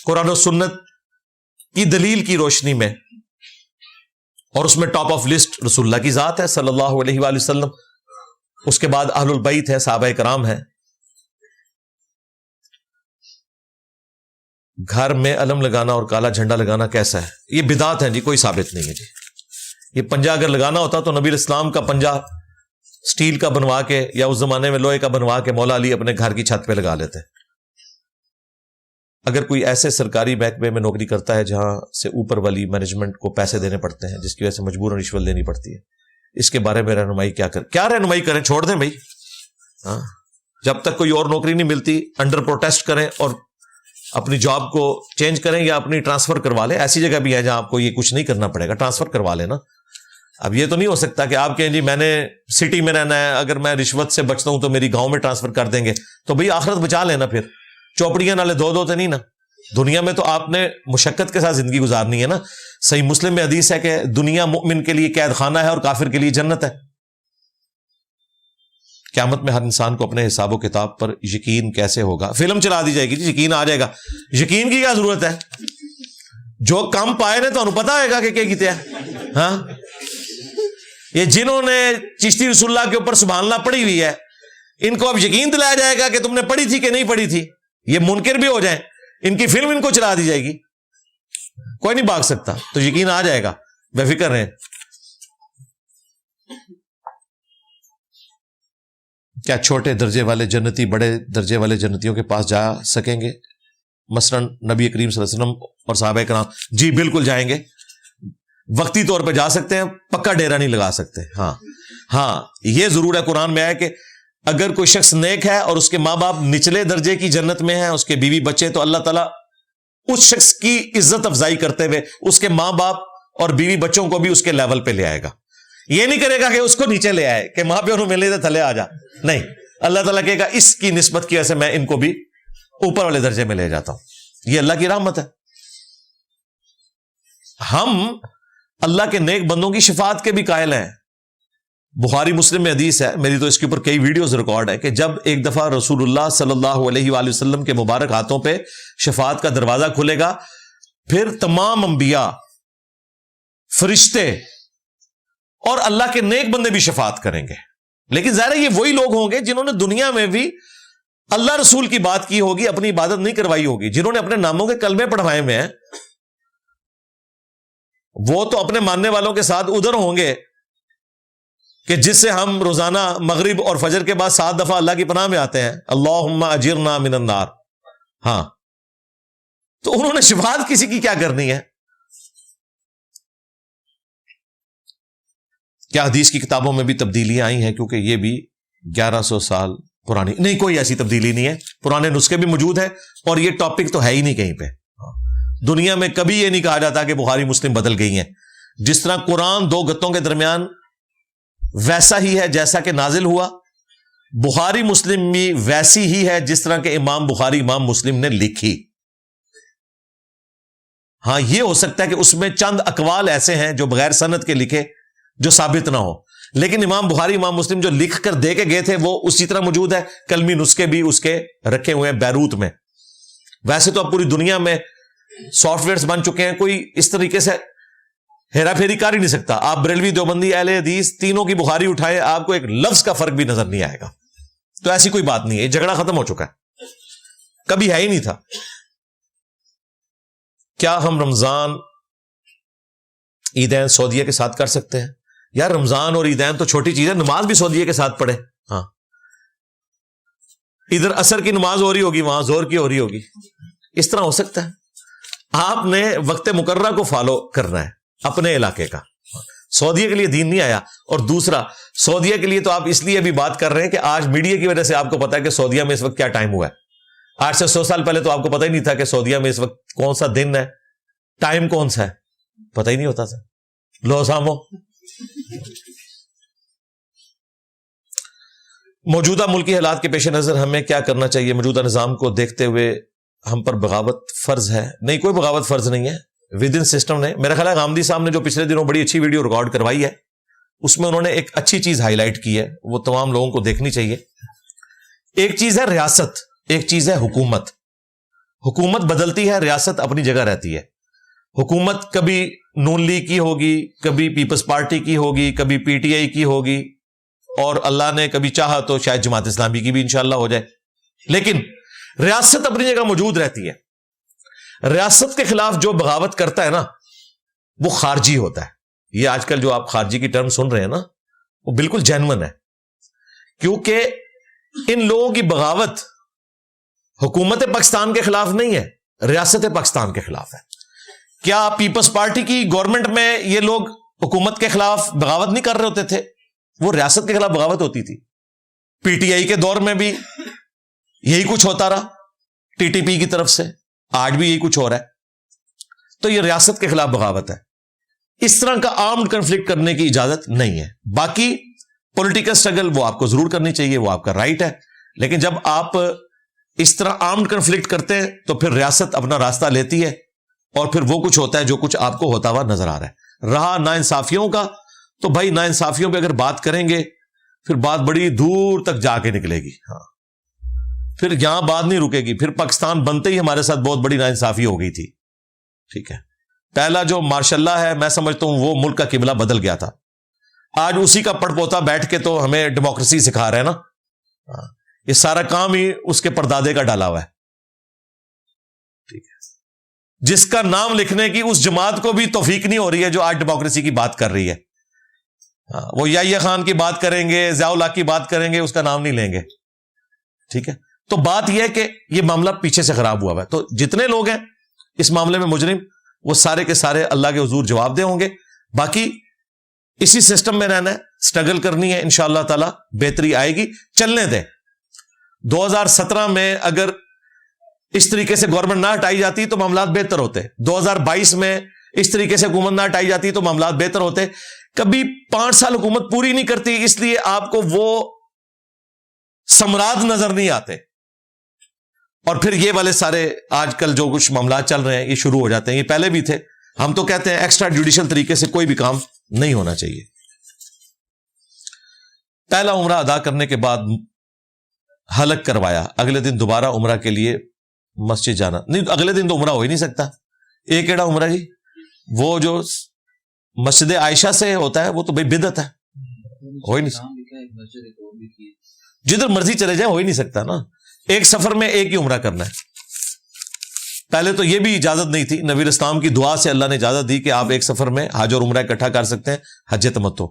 قرآن و سنت کی دلیل کی روشنی میں، اور اس میں ٹاپ آف لسٹ رسول اللہ کی ذات ہے صلی اللہ علیہ وآلہ وسلم. اس کے بعد اہل البیت ہے، صحابہ کرام ہیں. گھر میں علم لگانا اور کالا جھنڈا لگانا کیسا ہے؟ یہ بدعت ہیں جی، کوئی ثابت نہیں ہے جی. یہ پنجہ اگر لگانا ہوتا تو نبی اسلام کا پنجہ سٹیل کا بنوا کے یا اس زمانے میں لوہے کا بنوا کے مولا علی اپنے گھر کی چھت پہ لگا لیتے. اگر کوئی ایسے سرکاری محکمے میں نوکری کرتا ہے جہاں سے اوپر والی مینجمنٹ کو پیسے دینے پڑتے ہیں جس کی وجہ سے مجبوراً رشوت دینی پڑتی ہے، اس کے بارے میں رہنمائی کیا رہنمائی کریں؟ چھوڑ دیں بھائی. ہاں جب تک کوئی اور نوکری نہیں ملتی انڈر پروٹیسٹ کریں اور اپنی جاب کو چینج کریں یا اپنی ٹرانسفر کروا لیں. ایسی جگہ بھی ہے جہاں آپ کو یہ کچھ نہیں کرنا پڑے گا، ٹرانسفر کروا لینا. اب یہ تو نہیں ہو سکتا کہ آپ کہیں جی میں نے سٹی میں رہنا ہے، اگر میں رشوت سے بچتا ہوں تو میری گاؤں میں ٹرانسفر کر دیں گے. تو بھئی آخرت بچا لینا، پھر چوپڑیاں نالے دو تے نہیں نا. دنیا میں تو آپ نے مشقت کے ساتھ زندگی گزارنی ہے نا. صحیح مسلم میں حدیث ہے کہ دنیا مؤمن کے لیے قید خانہ ہے اور کافر کے لیے جنت ہے. قیامت میں ہر انسان کو اپنے حساب و کتاب پر یقین کیسے ہوگا؟ فلم چلا دی جائے گی جی، یقین آ جائے گا. یقین کی کیا ضرورت ہے؟ جو کم پائے نے تو انہوں پتا ہے گا کہ کیا کیتے ہیں. ہاں یہ جنہوں نے چشتی رسول اللہ کے اوپر سبحان اللہ پڑھی ہوئی ہے، ان کو اب یقین دلایا جائے گا کہ تم نے پڑھی تھی کہ نہیں پڑھی تھی. یہ منکر بھی ہو جائیں، ان کی فلم ان کو چلا دی جائے گی، کوئی نہیں بھاگ سکتا. تو یقین آ جائے گا، بے فکر رہیں. کیا چھوٹے درجے والے جنتی بڑے درجے والے جنتیوں کے پاس جا سکیں گے؟ مثلا نبی کریم صلی اللہ علیہ وسلم اور صحابہ کرام. جی بالکل جائیں گے، وقتی طور پہ جا سکتے ہیں، پکا ڈیرا نہیں لگا سکتے. ہاں یہ ضرور ہے، قرآن میں ہے کہ اگر کوئی شخص نیک ہے اور اس کے ماں باپ نچلے درجے کی جنت میں ہیں، اس کے بیوی بچے، تو اللہ تعالیٰ اس شخص کی عزت افزائی کرتے ہوئے اس کے ماں باپ اور بیوی بچوں کو بھی اس کے لیول پہ لے آئے گا. یہ نہیں کرے گا کہ اس کو نیچے لے آئے کہ ماں پیو ملے تھے تھلے آ جا. نہیں، اللہ تعالیٰ کہے گا اس کی نسبت کی وجہ سے میں ان کو بھی اوپر والے درجے میں لے جاتا ہوں. یہ اللہ کی رحمت ہے. ہم اللہ کے نیک بندوں کی شفاعت کے بھی قائل ہیں. بخاری مسلم میں حدیث ہے، میری تو اس کے اوپر کئی ویڈیوز ریکارڈ ہے، کہ جب ایک دفعہ رسول اللہ صلی اللہ علیہ وآلہ وسلم کے مبارک ہاتھوں پہ شفاعت کا دروازہ کھلے گا، پھر تمام انبیاء، فرشتے اور اللہ کے نیک بندے بھی شفاعت کریں گے. لیکن ظاہر ہے یہ وہی لوگ ہوں گے جنہوں نے دنیا میں بھی اللہ رسول کی بات کی ہوگی، اپنی عبادت نہیں کروائی ہوگی. جنہوں نے اپنے ناموں کے کلمے پڑھوائے ہوئے ہیں وہ تو اپنے ماننے والوں کے ساتھ ادھر ہوں گے کہ جس سے ہم روزانہ مغرب اور فجر کے بعد 7 دفعہ اللہ کی پناہ میں آتے ہیں، اللہم اجرنا من النار. ہاں تو انہوں نے شفاعت کسی کی کیا کرنی ہے؟ کیا حدیث کی کتابوں میں بھی تبدیلیاں آئی ہیں؟ کیونکہ یہ بھی 1100 سال پرانی. نہیں، کوئی ایسی تبدیلی نہیں ہے. پرانے نسخے بھی موجود ہیں اور یہ ٹاپک تو ہے ہی نہیں کہیں پہ. دنیا میں کبھی یہ نہیں کہا جاتا کہ بخاری مسلم بدل گئی ہیں. جس طرح قرآن 2 گتوں کے درمیان ویسا ہی ہے جیسا کہ نازل ہوا، بخاری مسلم بھی ویسی ہی ہے جس طرح کہ امام بخاری امام مسلم نے لکھی. ہاں یہ ہو سکتا ہے کہ اس میں چند اقوال ایسے ہیں جو بغیر سند کے لکھے جو ثابت نہ ہو، لیکن امام بخاری امام مسلم جو لکھ کر دے کے گئے تھے وہ اسی طرح موجود ہے. کلمی نسخے بھی اس کے رکھے ہوئے ہیں بیروت میں. ویسے تو اب پوری دنیا میں سافٹ ویئرز بن چکے ہیں, کوئی اس طریقے سے ہیرا پھیری کر ہی نہیں سکتا. آپ بریلوی, دیوبندی, اہل حدیث تینوں کی بخاری اٹھائے, آپ کو ایک لفظ کا فرق بھی نظر نہیں آئے گا. تو ایسی کوئی بات نہیں ہے, جھگڑا ختم ہو چکا ہے, کبھی ہے ہی نہیں تھا. کیا ہم رمضان عیدین سعودیہ کے ساتھ کر سکتے ہیں؟ یار رمضان اور عیدین تو چھوٹی چیز ہے, نماز بھی سعودیہ کے ساتھ پڑھے. ہاں, ادھر عصر کی نماز ہو رہی ہوگی, وہاں زور کی ہو رہی ہوگی, اس طرح ہو سکتا ہے. آپ نے وقت مقررہ کو فالو کرنا ہے اپنے علاقے کا. سعودیہ کے لیے دین نہیں آیا. اور دوسرا, سعودیہ کے لیے تو آپ اس لیے بھی بات کر رہے ہیں کہ آج میڈیا کی وجہ سے آپ کو پتا ہے کہ سعودیہ میں اس وقت کیا ٹائم ہوا ہے. آج سے 100 سال پہلے تو آپ کو پتہ ہی نہیں تھا کہ سعودیہ میں اس وقت کون سا دن ہے, ٹائم کون سا ہے, پتہ ہی نہیں ہوتا تھا. لو سامو, موجودہ ملکی حالات کے پیش نظر ہمیں کیا کرنا چاہیے؟ موجودہ نظام کو دیکھتے ہوئے ہم پر بغاوت فرض ہے؟ نہیں, کوئی بغاوت فرض نہیں ہے. ود ان سسٹم نے, میرا خیال ہے غامدی صاحب نے جو پچھلے دنوں بڑی اچھی ویڈیو ریکارڈ کروائی ہے اس میں انہوں نے ایک اچھی چیز ہائی لائٹ کی ہے, وہ تمام لوگوں کو دیکھنی چاہیے. ایک چیز ہے ریاست, ایک چیز ہے حکومت. حکومت بدلتی ہے, ریاست اپنی جگہ رہتی ہے. حکومت کبھی نون لیگ کی ہوگی, کبھی پیپلز پارٹی کی ہوگی, کبھی پی ٹی آئی کی ہوگی, اور اللہ نے کبھی چاہا تو شاید جماعت اسلامی کی بھی انشاءاللہ ہو جائے. لیکن ریاست اپنی جگہ موجود رہتی ہے. ریاست کے خلاف جو بغاوت کرتا ہے نا وہ خارجی ہوتا ہے. یہ آج کل جو آپ خارجی کی ٹرم سن رہے ہیں نا وہ بالکل جینون ہے, کیونکہ ان لوگوں کی بغاوت حکومت پاکستان کے خلاف نہیں ہے, ریاست پاکستان کے خلاف ہے. کیا پیپلز پارٹی کی گورنمنٹ میں یہ لوگ حکومت کے خلاف بغاوت نہیں کر رہے ہوتے تھے؟ وہ ریاست کے خلاف بغاوت ہوتی تھی. پی ٹی آئی کے دور میں بھی یہی کچھ ہوتا رہا, ٹی ٹی پی کی طرف سے, آج بھی یہی کچھ ہو رہا ہے. تو یہ ریاست کے خلاف بغاوت ہے. اس طرح کا آرمڈ کنفلکٹ کرنے کی اجازت نہیں ہے. باقی پولیٹیکل سٹرگل وہ آپ کو ضرور کرنی چاہیے, وہ آپ کا رائٹ ہے. لیکن جب آپ اس طرح آرمڈ کنفلکٹ کرتے ہیں تو پھر ریاست اپنا راستہ لیتی ہے, اور پھر وہ کچھ ہوتا ہے جو کچھ آپ کو ہوتا ہوا نظر آ رہا ہے. رہا ناانصافیوں کا, تو بھائی ناانصافیوں پہ اگر بات کریں گے پھر بات بڑی دور تک جا کے نکلے گی. ہاں, پھر یہاں بات نہیں رکے گی. پھر پاکستان بنتے ہی ہمارے ساتھ بہت بڑی ناانصافی ہو گئی تھی. ٹھیک ہے, پہلا جو ماشاء اللہ ہے میں سمجھتا ہوں وہ ملک کا قبلہ بدل گیا تھا. آج اسی کا پڑ پوتا بیٹھ کے تو ہمیں ڈیموکریسی سکھا رہے ہیں نا. یہ سارا کام ہی اس کے پردادے کا ڈالا ہوا ہے. ٹھیک ہے, جس کا نام لکھنے کی اس جماعت کو بھی توفیق نہیں ہو رہی ہے جو آج ڈیموکریسی کی بات کر رہی ہے. وہ یحییٰ خان کی بات کریں گے, ضیاء الحق کی بات کریں گے, اس کا نام نہیں لیں گے. ٹھیک ہے, تو بات یہ ہے کہ یہ معاملہ پیچھے سے خراب ہوا ہے. تو جتنے لوگ ہیں اس معاملے میں مجرم, وہ سارے کے سارے اللہ کے حضور جواب دہ ہوں گے. باقی اسی سسٹم میں رہنا ہے, سٹرگل کرنی ہے, انشاءاللہ تعالی بہتری آئے گی. چلنے دیں. 2017 میں اگر اس طریقے سے گورنمنٹ نہ ہٹائی جاتی تو معاملات بہتر ہوتے. 2022 میں اس طریقے سے حکومت نہ ہٹائی جاتی تو معاملات بہتر ہوتے. کبھی 5 سال حکومت پوری نہیں کرتی, اس لیے آپ کو وہ سمراج نظر نہیں آتے, اور پھر یہ والے سارے آج کل جو کچھ معاملات چل رہے ہیں یہ شروع ہو جاتے ہیں. یہ پہلے بھی تھے. ہم تو کہتے ہیں ایکسٹرا جوڈیشل طریقے سے کوئی بھی کام نہیں ہونا چاہیے. پہلا عمرہ ادا کرنے کے بعد حلق کروایا, اگلے دن دوبارہ عمرہ کے لیے مسجد جانا نہیں, تو اگلے دن تو عمرہ ہو ہی نہیں سکتا. ایک ایڑا عمرہ جی, وہ جو مسجد عائشہ سے ہوتا ہے وہ تو بھائی بدعت ہے, ہو ہی نہیں سکتا. جدھر مرضی چلے جائیں ہو ہی نہیں سکتا نا. ایک سفر میں ایک ہی عمرہ کرنا ہے. پہلے تو یہ بھی اجازت نہیں تھی, نبی اسلام کی دعا سے اللہ نے اجازت دی کہ آپ ایک سفر میں حج اور عمرہ اکٹھا کر سکتے ہیں, حج تمتع.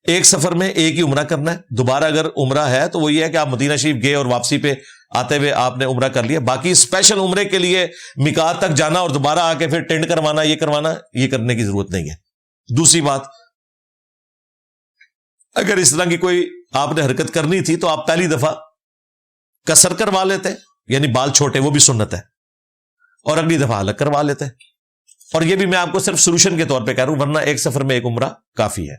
ایک سفر میں ایک ہی عمرہ کرنا ہے. دوبارہ اگر عمرہ ہے تو وہ یہ ہے کہ آپ مدینہ شریف گئے اور واپسی پہ آتے ہوئے آپ نے عمرہ کر لیا. باقی اسپیشل عمرے کے لیے میقات تک جانا اور دوبارہ آ کے پھر ٹینٹ کروانا, یہ کروانا, یہ کرنے کی ضرورت نہیں ہے. دوسری بات, اگر اس طرح کی کوئی آپ نے حرکت کرنی تھی تو آپ پہلی دفعہ قصر کروا لیتے, یعنی بال چھوٹے, وہ بھی سنت ہے, اور اگلی دفعہ حلق کروا لیتے. اور یہ بھی میں آپ کو صرف سولوشن کے طور پہ کہہ رہا ہوں, ورنہ ایک سفر میں ایک عمرہ کافی ہے.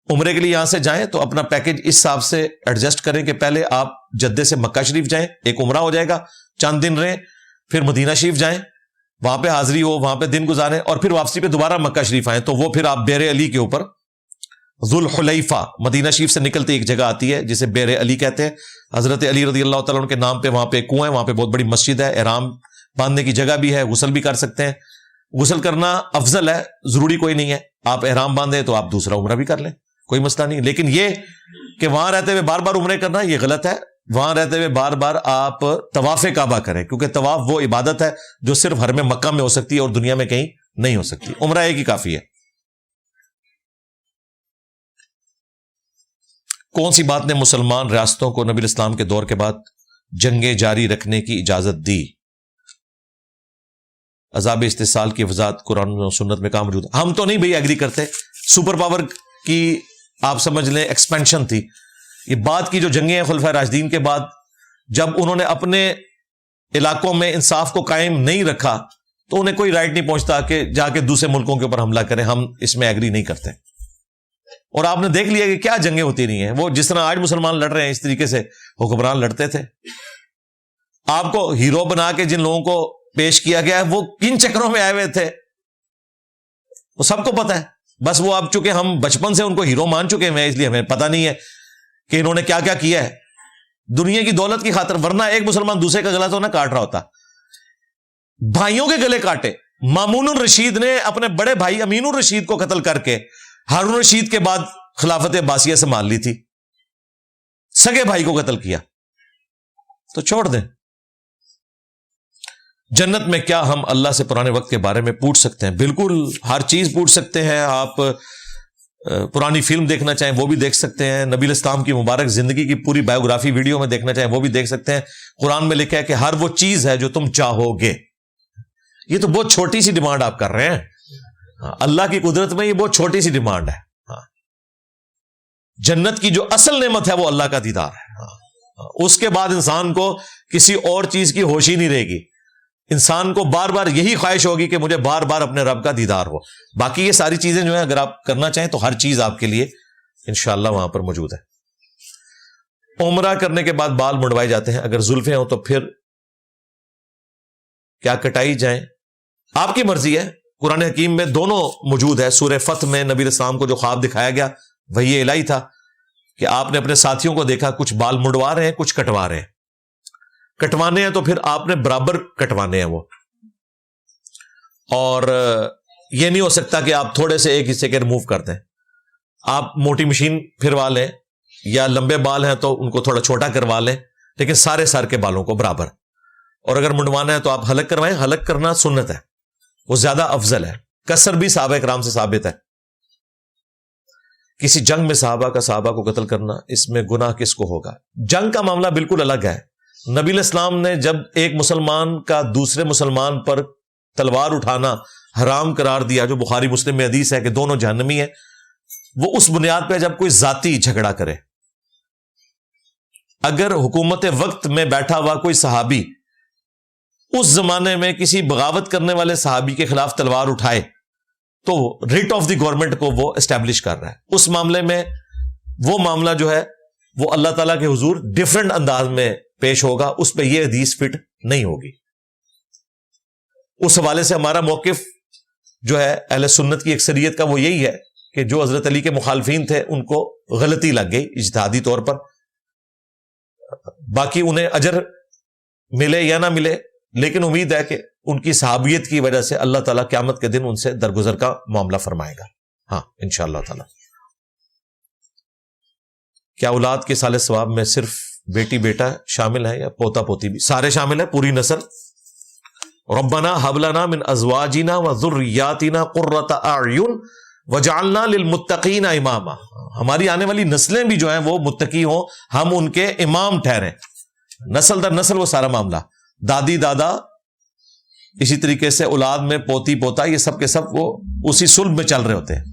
عمرے کے لیے یہاں سے جائیں تو اپنا پیکج اس حساب سے ایڈجسٹ کریں کہ پہلے آپ جدے سے مکہ شریف جائیں, ایک عمرہ ہو جائے گا, چند دن رہیں, پھر مدینہ شریف جائیں, وہاں پہ حاضری ہو, وہاں پہ دن گزاریں, اور پھر واپسی پہ دوبارہ مکہ شریف آئیں. تو وہ پھر آپ بیر علی کے اوپر ذوالحلیفہ مدینہ شریف سے نکلتے ایک جگہ آتی ہے جسے بیر علی کہتے ہیں. حضرت علی رضی اللہ تعالیٰ عنہ کے نام پہ وہاں پہ کنواں ہے, وہاں پہ بہت بڑی مسجد ہے, احرام باندھنے کی جگہ بھی ہے, غسل بھی کر سکتے ہیں. غسل کرنا افضل ہے, ضروری کوئی نہیں ہے. آپ احرام باندھیں تو آپ دوسرا عمرہ بھی کر لیں, کوئی مسئلہ نہیں. لیکن یہ کہ وہاں رہتے ہوئے بار بار عمرے کرنا یہ غلط ہے. وہاں رہتے ہوئے بار بار آپ طواف کعبہ کریں, کیونکہ طواف وہ عبادت ہے جو صرف حرم مکہ میں ہو سکتی ہے اور دنیا میں کہیں نہیں ہو سکتی. عمرہ ایک ہی کافی ہے. کون سی بات نے مسلمان ریاستوں کو نبی اسلام کے دور کے بعد جنگیں جاری رکھنے کی اجازت دی؟ عذاب استحصال کی وضاحت قرآن و سنت میں کہاں موجود؟ ہم تو نہیں بھئی ایگری کرتے. سپر پاور کی آپ سمجھ لیں ایکسپینشن تھی. یہ بات کی جو جنگیں ہیں خلفائے راشدین کے بعد, جب انہوں نے اپنے علاقوں میں انصاف کو قائم نہیں رکھا تو انہیں کوئی رائٹ نہیں پہنچتا کہ جا کے دوسرے ملکوں کے اوپر حملہ کریں. ہم اس میں ایگری نہیں کرتے. اور آپ نے دیکھ لیا کہ کیا جنگیں ہوتی نہیں ہیں. وہ جس طرح آج مسلمان لڑ رہے ہیں اس طریقے سے حکمران لڑتے تھے. آپ کو ہیرو بنا کے جن لوگوں کو پیش کیا گیا ہے وہ کن چکروں میں آئے ہوئے تھے وہ سب کو پتا ہے. بس وہ اب چونکہ ہم بچپن سے ان کو ہیرو مان چکے ہیں اس لیے ہمیں پتہ نہیں ہے کہ انہوں نے کیا کیا کیا ہے دنیا کی دولت کی خاطر. ورنہ ایک مسلمان دوسرے کا گلا تو نہ کاٹ رہا ہوتا. بھائیوں کے گلے کاٹے. مامون الرشید نے اپنے بڑے بھائی امین الرشید کو قتل کر کے ہارون الرشید کے بعد خلافت عباسیہ سے مان لی تھی. سگے بھائی کو قتل کیا تو چھوڑ دیں. جنت میں کیا ہم اللہ سے پرانے وقت کے بارے میں پوچھ سکتے ہیں؟ بالکل, ہر چیز پوچھ سکتے ہیں. آپ پرانی فلم دیکھنا چاہیں وہ بھی دیکھ سکتے ہیں. نبی الاسلام کی مبارک زندگی کی پوری بایوگرافی ویڈیو میں دیکھنا چاہیں وہ بھی دیکھ سکتے ہیں. قرآن میں لکھا ہے کہ ہر وہ چیز ہے جو تم چاہو گے. یہ تو بہت چھوٹی سی ڈیمانڈ آپ کر رہے ہیں. اللہ کی قدرت میں یہ بہت چھوٹی سی ڈیمانڈ ہے. جنت کی جو اصل نعمت ہے وہ اللہ کا دیدار ہے. اس کے بعد انسان کو کسی اور چیز کی ہوش ہی نہیں رہے گی. انسان کو بار بار یہی خواہش ہوگی کہ مجھے بار بار اپنے رب کا دیدار ہو. باقی یہ ساری چیزیں جو ہیں اگر آپ کرنا چاہیں تو ہر چیز آپ کے لیے انشاءاللہ وہاں پر موجود ہے. عمرہ کرنے کے بعد بال منڈوائے جاتے ہیں, اگر زلفیں ہوں تو پھر کیا کٹائی جائیں؟ آپ کی مرضی ہے. قرآن حکیم میں دونوں موجود ہے. سورہ فتح میں نبی الاسلام کو جو خواب دکھایا گیا وہی الہی تھا کہ آپ نے اپنے ساتھیوں کو دیکھا کچھ بال منڈوا رہے ہیں کچھ کٹوا رہے ہیں. کٹوانے ہیں تو پھر آپ نے برابر کٹوانے ہیں وہ, اور یہ نہیں ہو سکتا کہ آپ تھوڑے سے ایک حصے کے ریموو کر دیں. آپ موٹی مشین پھروا لیں یا لمبے بال ہیں تو ان کو تھوڑا چھوٹا کروا لیں, لیکن سارے سر کے بالوں کو برابر. اور اگر منڈوانا ہے تو آپ حلق کروائیں. حلق کرنا سنت ہے, وہ زیادہ افضل ہے. قصر بھی صحابہ کرام سے ثابت ہے. کسی جنگ میں صحابہ کا صحابہ کو قتل کرنا, اس میں گناہ کس کو ہوگا؟ جنگ کا معاملہ بالکل الگ ہے. نبی الاسلام نے جب ایک مسلمان کا دوسرے مسلمان پر تلوار اٹھانا حرام قرار دیا, جو بخاری مسلم میں حدیث ہے کہ دونوں جہنمی ہیں, وہ اس بنیاد پہ جب کوئی ذاتی جھگڑا کرے. اگر حکومت وقت میں بیٹھا ہوا کوئی صحابی اس زمانے میں کسی بغاوت کرنے والے صحابی کے خلاف تلوار اٹھائے تو ریٹ آف دی گورنمنٹ کو وہ اسٹیبلش کر رہا ہے. اس معاملے میں وہ معاملہ جو ہے وہ اللہ تعالیٰ کے حضور ڈفرنٹ انداز میں پیش ہوگا. اس پہ یہ حدیث فٹ نہیں ہوگی. اس حوالے سے ہمارا موقف جو ہے اہل سنت کی اکثریت کا وہ یہی ہے کہ جو حضرت علی کے مخالفین تھے ان کو غلطی لگ گئی اجتہادی طور پر. باقی انہیں اجر ملے یا نہ ملے, لیکن امید ہے کہ ان کی صحابیت کی وجہ سے اللہ تعالیٰ قیامت کے دن ان سے درگزر کا معاملہ فرمائے گا. ہاں انشاءاللہ تعالیٰ. کیا اولاد کے سال ثواب میں صرف بیٹی بیٹا شامل ہے یا پوتا پوتی بھی؟ سارے شامل ہیں, پوری نسل. ربنا هب لنا من ازواجنا وذرياتنا قرة اعین وجعلنا للمتقین اماما. ہماری آنے والی نسلیں بھی جو ہیں وہ متقی ہوں, ہم ان کے امام ٹھہریں. نسل در نسل وہ سارا معاملہ, دادی دادا, اسی طریقے سے اولاد میں پوتی پوتا, یہ سب کے سب وہ اسی صلب میں چل رہے ہوتے ہیں.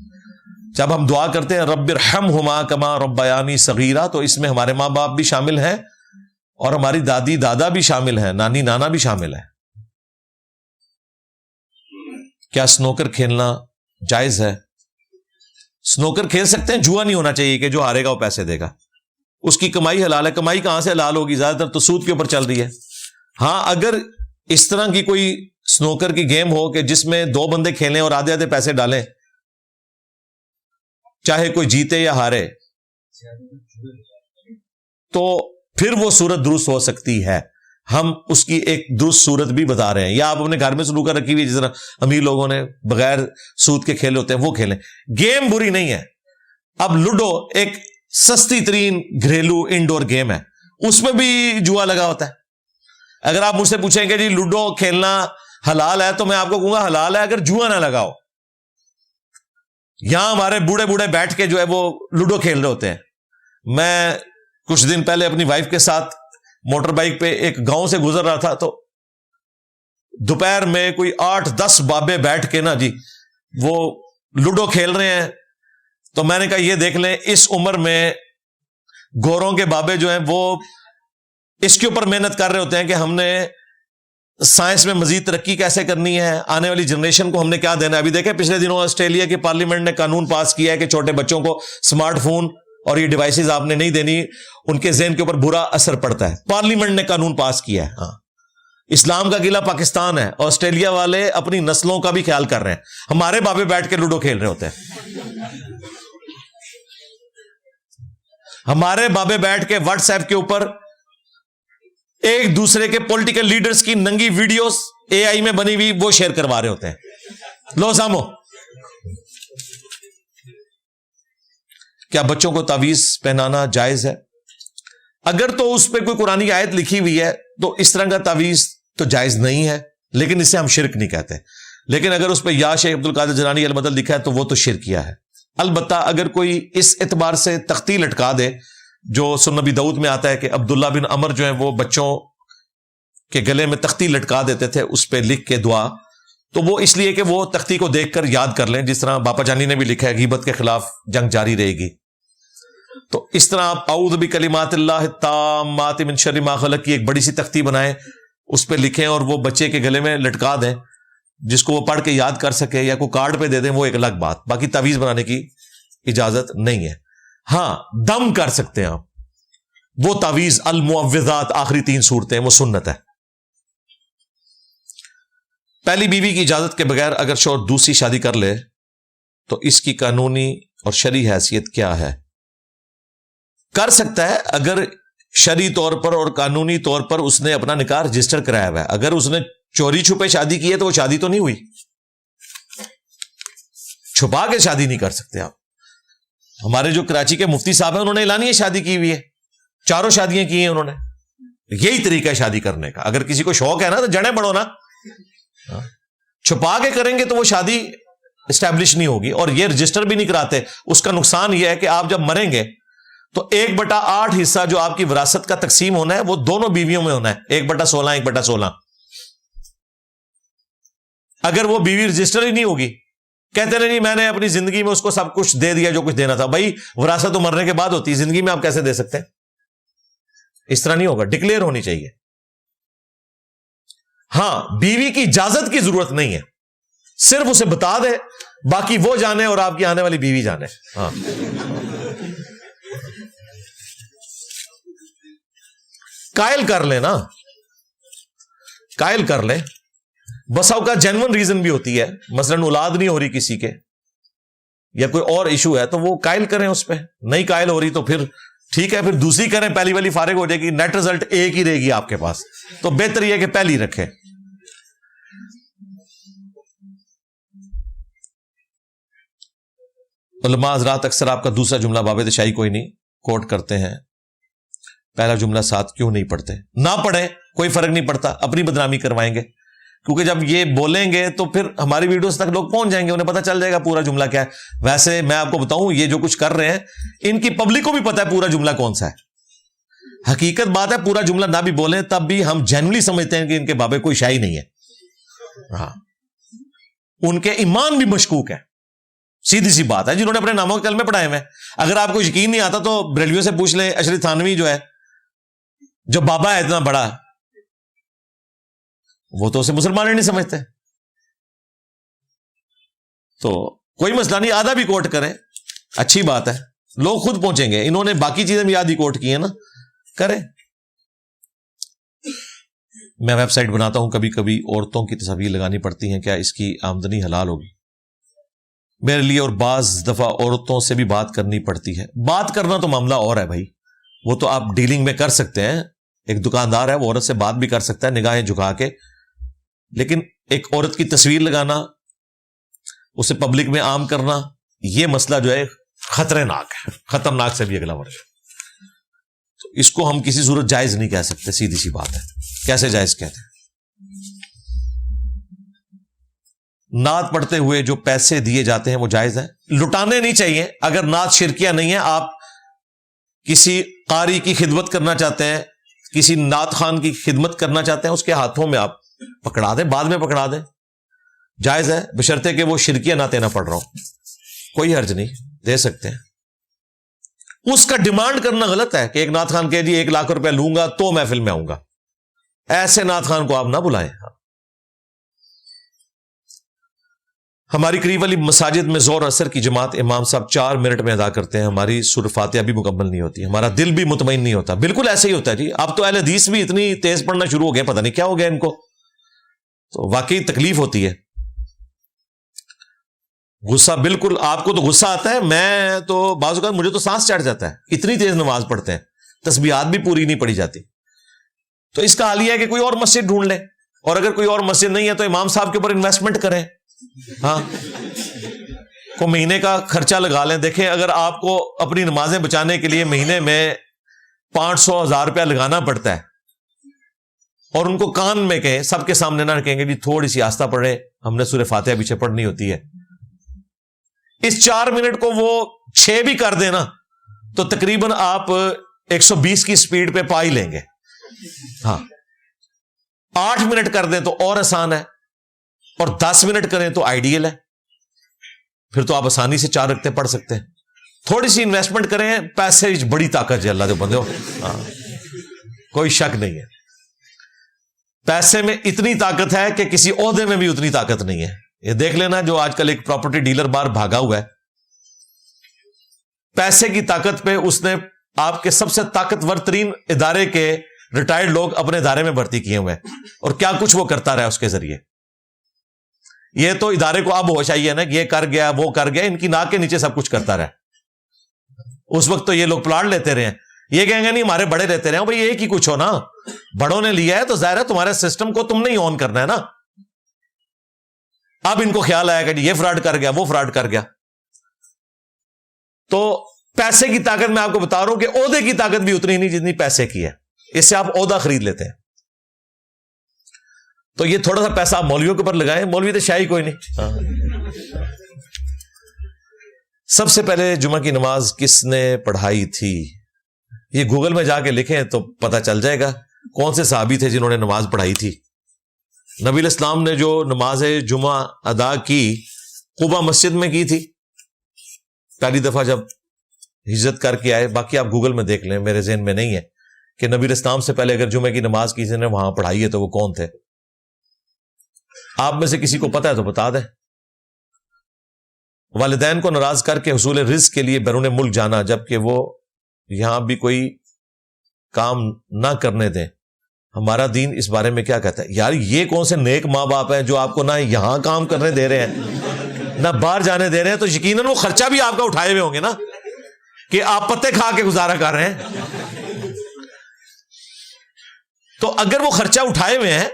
جب ہم دعا کرتے ہیں رب ارحمہما کما ربیانی صغیرہ, تو اس میں ہمارے ماں باپ بھی شامل ہیں اور ہماری دادی دادا بھی شامل ہیں, نانی نانا بھی شامل ہے. کیا سنوکر کھیلنا جائز ہے؟ سنوکر کھیل سکتے ہیں, جوا نہیں ہونا چاہیے کہ جو ہارے گا وہ پیسے دے گا. اس کی کمائی حلال ہے. کمائی کہاں سے حلال ہوگی؟ زیادہ تر تو سود کے اوپر چل رہی ہے. ہاں اگر اس طرح کی کوئی سنوکر کی گیم ہو کہ جس میں 2 بندے کھیلیں اور آدھے آدھے پیسے ڈالیں, چاہے کوئی جیتے یا ہارے، تو پھر وہ صورت درست ہو سکتی ہے. ہم اس کی ایک درست صورت بھی بتا رہے ہیں. یا آپ اپنے گھر میں سنوکر رکھی ہوئی جس طرح امیر لوگوں نے بغیر سود کے کھیل ہوتے ہیں وہ کھیلیں. گیم بری نہیں ہے. اب لوڈو ایک سستی ترین گھریلو انڈور گیم ہے، اس میں بھی جوا لگا ہوتا ہے. اگر آپ مجھ سے پوچھیں کہ جی لوڈو کھیلنا حلال ہے تو میں آپ کو کہوں گا حلال ہے اگر جوا نہ لگاؤ. یہاں ہمارے بوڑھے بوڑھے بیٹھ کے جو ہے وہ لوڈو کھیل رہے ہوتے ہیں. میں کچھ دن پہلے اپنی وائف کے ساتھ موٹر بائک پہ ایک گاؤں سے گزر رہا تھا، تو دوپہر میں کوئی 8-10 بابے بیٹھ کے نا جی وہ لوڈو کھیل رہے ہیں. تو میں نے کہا یہ دیکھ لیں اس عمر میں گوروں کے بابے جو ہیں وہ اس کے اوپر محنت کر رہے ہوتے ہیں کہ ہم نے سائنس میں مزید ترقی کیسے کرنی ہے، آنے والی جنریشن کو ہم نے کیا دینا ہے. ابھی دیکھیں پچھلے دنوں آسٹریلیا کی پارلیمنٹ نے قانون پاس کیا ہے کہ چھوٹے بچوں کو اسمارٹ فون اور یہ ڈیوائسز آپ نے نہیں دینی، ان کے ذہن کے اوپر برا اثر پڑتا ہے. پارلیمنٹ نے قانون پاس کیا ہے. ہاں، اسلام کا قلعہ پاکستان ہے، آسٹریلیا والے اپنی نسلوں کا بھی خیال کر رہے ہیں. ہمارے بابے بیٹھ کے لوڈو کھیل رہے ہوتے ہیں. ہمارے بابے بیٹھ کے واٹس ایپ کے اوپر ایک دوسرے کے پولیٹیکل لیڈرز کی ننگی ویڈیوز اے آئی میں بنی ہوئی وہ شیئر کروا رہے ہوتے ہیں. لو سامو، کیا بچوں کو تعویذ پہنانا جائز ہے؟ اگر تو اس پہ کوئی قرآنی آیت لکھی ہوئی ہے تو اس طرح کا تعویذ تو جائز نہیں ہے، لیکن اسے ہم شرک نہیں کہتے. لیکن اگر اس پہ یا شیخ عبد القادر جیلانی المدد لکھا ہے تو وہ تو شرکیہ ہے. البتہ اگر کوئی اس اعتبار سے تختی لٹکا دے جو سنن نبی داؤد میں آتا ہے کہ عبداللہ بن عمر جو ہیں وہ بچوں کے گلے میں تختی لٹکا دیتے تھے اس پہ لکھ کے دعا، تو وہ اس لیے کہ وہ تختی کو دیکھ کر یاد کر لیں، جس طرح باپا جانی نے بھی لکھا ہے غیبت کے خلاف جنگ جاری رہے گی. تو اس طرح آپ اعوذ بکلمات اللہ التامات من شر ما خلق کی ایک بڑی سی تختی بنائیں، اس پہ لکھیں اور وہ بچے کے گلے میں لٹکا دیں، جس کو وہ پڑھ کے یاد کر سکے، یا کوئی کارڈ پہ دے دیں، وہ ایک الگ بات. باقی تعویذ بنانے کی اجازت نہیں ہے. ہاں دم کر سکتے ہیں آپ. وہ تعویذ المعوذات آخری 3 صورتیں وہ سنت ہے. پہلی بیوی کی اجازت کے بغیر اگر شوہر دوسری شادی کر لے تو اس کی قانونی اور شرعی حیثیت کیا ہے؟ کر سکتا ہے اگر شرعی طور پر اور قانونی طور پر اس نے اپنا نکاح رجسٹر کرایا ہوا ہے. اگر اس نے چوری چھپے شادی کی ہے تو وہ شادی تو نہیں ہوئی. چھپا کے شادی نہیں کر سکتے آپ. ہمارے جو کراچی کے مفتی صاحب ہیں انہوں نے اعلانیہ شادی کی ہوئی ہے، 4 شادیاں کی ہیں انہوں نے. یہی طریقہ ہے شادی کرنے کا. اگر کسی کو شوق ہے نا تو جڑیں بڑھو نا. چھپا کے کریں گے تو وہ شادی اسٹیبلش نہیں ہوگی، اور یہ رجسٹر بھی نہیں کراتے. اس کا نقصان یہ ہے کہ آپ جب مریں گے تو 1/8 حصہ جو آپ کی وراثت کا تقسیم ہونا ہے وہ دونوں بیویوں میں ہونا ہے، 1/16 1/16. اگر وہ بیوی رجسٹر ہی نہیں ہوگی، کہتے نہیں میں نے اپنی زندگی میں اس کو سب کچھ دے دیا جو کچھ دینا تھا. بھائی وراثت تو مرنے کے بعد ہوتی ہے، زندگی میں آپ کیسے دے سکتے ہیں؟ اس طرح نہیں ہوگا. ڈکلیئر ہونی چاہیے. ہاں بیوی کی اجازت کی ضرورت نہیں ہے، صرف اسے بتا دے، باقی وہ جانے اور آپ کی آنے والی بیوی جانے. ہاں قائل کر لیں نا، قائل کر لیں. بسا کا جینون ریزن بھی ہوتی ہے، مثلا اولاد نہیں ہو رہی کسی کے یا کوئی اور ایشو ہے تو وہ قائل کریں اس پہ. نہیں قائل ہو رہی تو پھر ٹھیک ہے، پھر دوسری کریں، پہلی والی فارغ ہو جائے گی، نیٹ رزلٹ ایک ہی رہے گی آپ کے پاس. تو بہتر یہ کہ پہلی رکھیں. علماء حضرات اکثر آپ کا دوسرا جملہ باب دشائی کوئی نہیں کوٹ کرتے ہیں، پہلا جملہ ساتھ کیوں نہیں پڑھتے؟ نہ پڑھیں، کوئی فرق نہیں پڑتا، اپنی بدنامی کروائیں گے. کیونکہ جب یہ بولیں گے تو پھر ہماری ویڈیوز تک لوگ پہنچ جائیں گے، انہیں پتہ چل جائے گا پورا جملہ کیا ہے. ویسے میں آپ کو بتاؤں یہ جو کچھ کر رہے ہیں ان کی پبلک کو بھی پتہ ہے پورا جملہ کون سا ہے. حقیقت بات ہے پورا جملہ نہ بھی بولیں تب بھی ہم جینولی سمجھتے ہیں کہ ان کے بابے کوئی شائی نہیں ہے. ہاں ان کے ایمان بھی مشکوک ہے، سیدھی سی بات ہے. جنہوں نے اپنے ناموں کے کلمے پڑھائے ہوئے، اگر آپ کو یقین نہیں آتا تو بریلویوں سے پوچھ لیں. اشرف تھانوی جو ہے، جو بابا ہے اتنا بڑا، وہ تو اسے مسلمان ہی نہیں سمجھتے. تو کوئی مسئلہ نہیں، آدھا بھی کوٹ کریں، اچھی بات ہے، لوگ خود پہنچیں گے. انہوں نے باقی چیزیں بھی آدھی کوٹ کی ہیں نا، کریں. میں ویب سائٹ بناتا ہوں، کبھی کبھی عورتوں کی تصاویر لگانی پڑتی ہیں، کیا اس کی آمدنی حلال ہوگی؟ میرے لیے اور بعض دفعہ عورتوں سے بھی بات کرنی پڑتی ہے. بات کرنا تو معاملہ اور ہے بھائی, وہ تو آپ ڈیلنگ میں کر سکتے ہیں. ایک دکاندار ہے, وہ عورت سے بات بھی کر سکتا ہے نگاہیں جھکا کے, لیکن ایک عورت کی تصویر لگانا, اسے پبلک میں عام کرنا, یہ مسئلہ جو ہے خطرناک ہے, خطرناک سے بھی اگلا ورژ. تو اس کو ہم کسی صورت جائز نہیں کہہ سکتے, سیدھی سی بات ہے. کیسے جائز کہتے ہیں؟ نعت پڑھتے ہوئے جو پیسے دیے جاتے ہیں وہ جائز ہیں, لٹانے نہیں چاہیے. اگر نعت شرکیہ نہیں ہے, آپ کسی قاری کی خدمت کرنا چاہتے ہیں, کسی نعت خان کی خدمت کرنا چاہتے ہیں, اس کے ہاتھوں میں آپ پکڑا دیں, بعد میں پکڑا دیں, جائز ہے, بشرطے کہ وہ شرکیہ نعتیں نہ پڑھ رہا ہوں, کوئی حرج نہیں, دے سکتے ہیں. اس کا ڈیمانڈ کرنا غلط ہے کہ ایک نعت خان کہہ جی 1 لاکھ روپے لوں گا تو محفل میں آؤں گا. ایسے نعت خان کو آپ نہ بلائیں. ہماری قریب والی مساجد میں زور اثر کی جماعت امام صاحب 4 منٹ میں ادا کرتے ہیں, ہماری سورہ فاتحہ بھی مکمل نہیں ہوتی, ہمارا دل بھی مطمئن نہیں ہوتا. بالکل ایسے ہی ہوتا ہے جی. اب تو اہل حدیث بھی اتنی تیز پڑھنا شروع ہو گئے, پتہ نہیں کیا ہو گیا ان کو, تو واقعی تکلیف ہوتی ہے. غصہ, بالکل آپ کو تو غصہ آتا ہے, میں تو بعض اوقات مجھے تو سانس چڑھ جاتا ہے, اتنی تیز نماز پڑھتے ہیں, تسبیحات بھی پوری نہیں پڑھی جاتی. تو اس کا حل یہ ہے کہ کوئی اور مسجد ڈھونڈ لیں, اور اگر کوئی اور مسجد نہیں ہے تو امام صاحب کے اوپر انویسٹمنٹ کریں. ہاں, کو مہینے کا خرچہ لگا لیں. دیکھیں اگر آپ کو اپنی نمازیں بچانے کے لیے مہینے میں 500,000 روپیہ لگانا پڑتا ہے, اور ان کو کان میں کہیں, سب کے سامنے نہ کہیں گے جی تھوڑی سی آستہ پڑھے, ہم نے سورہ فاتحہ پیچھے پڑھنی ہوتی ہے, اس 4 منٹ کو وہ 6 بھی کر دینا تو تقریباً آپ 120 کی سپیڈ پہ پا ہی لیں گے. ہاں, 8 منٹ کر دیں تو اور آسان ہے, اور 10 منٹ کریں تو آئیڈیل ہے, پھر تو آپ آسانی سے 4 رکعتیں پڑھ سکتے ہیں. تھوڑی سی انویسٹمنٹ کریں, پیسے بڑی طاقت ہے اللہ کے بندے ہو. ہاں, کوئی شک نہیں ہے, پیسے میں اتنی طاقت ہے کہ کسی عہدے میں بھی اتنی طاقت نہیں ہے. یہ دیکھ لینا جو آج کل ایک پراپرٹی ڈیلر باہر بھاگا ہوا ہے, پیسے کی طاقت پہ اس نے آپ کے سب سے طاقتور ترین ادارے کے ریٹائرڈ لوگ اپنے ادارے میں بھرتی کیے ہوئے ہیں, اور کیا کچھ وہ کرتا رہا اس کے ذریعے. یہ تو ادارے کو اب ہوش آئی ہے نا کہ یہ کر گیا وہ کر گیا, ان کی ناک کے نیچے سب کچھ کرتا رہا. اس وقت تو یہ لوگ پلاٹ لیتے رہے ہیں, یہ کہیں گے نہیں ہمارے بڑے لیتے رہے, بھائی ایک ہی کچھ ہو نا, بڑوں نے لیا ہے تو ظاہر ہے تمہارے سسٹم کو تم نہیں آن کرنا ہے نا. اب ان کو خیال آیا کہ یہ فراڈ کر گیا وہ فراڈ کر گیا. تو پیسے کی طاقت میں آپ کو بتا رہا ہوں کہ عہدے کی طاقت بھی اتنی نہیں جتنی پیسے کی ہے. اس سے آپ عہدہ خرید لیتے ہیں. تو یہ تھوڑا سا پیسہ آپ مولویوں کے اوپر لگائیں, مولوی تو شاہی کوئی نہیں. سب سے پہلے جمعہ کی نماز کس نے پڑھائی تھی؟ یہ گوگل میں جا کے لکھیں تو پتہ چل جائے گا کون سے صحابی تھے جنہوں نے نماز پڑھائی تھی. نبی الاسلام نے جو نماز جمعہ ادا کی قباء مسجد میں کی تھی پہلی دفعہ جب ہجرت کر کے آئے. باقی آپ گوگل میں دیکھ لیں, میرے ذہن میں نہیں ہے کہ نبی الاسلام سے پہلے اگر جمعہ کی نماز کسی نے وہاں پڑھائی ہے تو وہ کون تھے. آپ میں سے کسی کو پتا ہے تو بتا دیں. والدین کو ناراض کر کے حصول رزق کے لیے بیرون ملک جانا جبکہ وہ یہاں بھی کوئی کام نہ کرنے دیں, ہمارا دین اس بارے میں کیا کہتا ہے؟ یار یہ کون سے نیک ماں باپ ہیں جو آپ کو نہ یہاں کام کرنے دے رہے ہیں نہ باہر جانے دے رہے ہیں. تو یقیناً وہ خرچہ بھی آپ کا اٹھائے ہوئے ہوں گے نا کہ آپ پتے کھا کے گزارا کر رہے ہیں. تو اگر وہ خرچہ اٹھائے ہوئے ہیں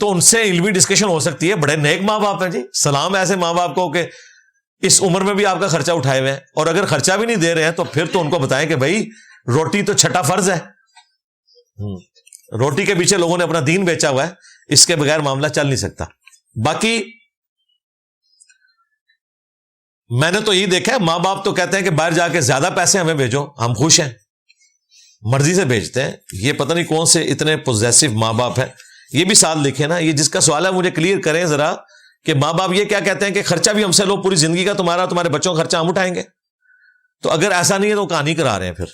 تو ان سے علمی ڈسکشن ہو سکتی ہے. بڑے نیک ماں باپ ہیں جی, سلام ایسے ماں باپ کو کہ اس عمر میں بھی آپ کا خرچہ اٹھائے ہوئے ہیں. اور اگر خرچہ بھی نہیں دے رہے ہیں تو پھر تو ان کو بتائیں کہ بھائی روٹی تو چھٹا فرض ہے, روٹی کے پیچھے لوگوں نے اپنا دین بیچا ہوا ہے, اس کے بغیر معاملہ چل نہیں سکتا. باقی میں نے تو یہی دیکھا ہے, ماں باپ تو کہتے ہیں کہ باہر جا کے زیادہ پیسے ہمیں بھیجو, ہم خوش ہیں, مرضی سے بھیجتے ہیں. یہ پتہ نہیں کون سے اتنے پوزیسو ماں باپ ہیں. یہ بھی ساتھ لکھیں نا, یہ جس کا سوال ہے مجھے کلیئر کریں ذرا کہ ماں باپ یہ کیا کہتے ہیں کہ خرچہ بھی ہم سے لو, پوری زندگی کا تمہارے بچوں کا خرچہ ہم اٹھائیں گے. تو اگر ایسا نہیں ہے تو کہانی کرا رہے ہیں, پھر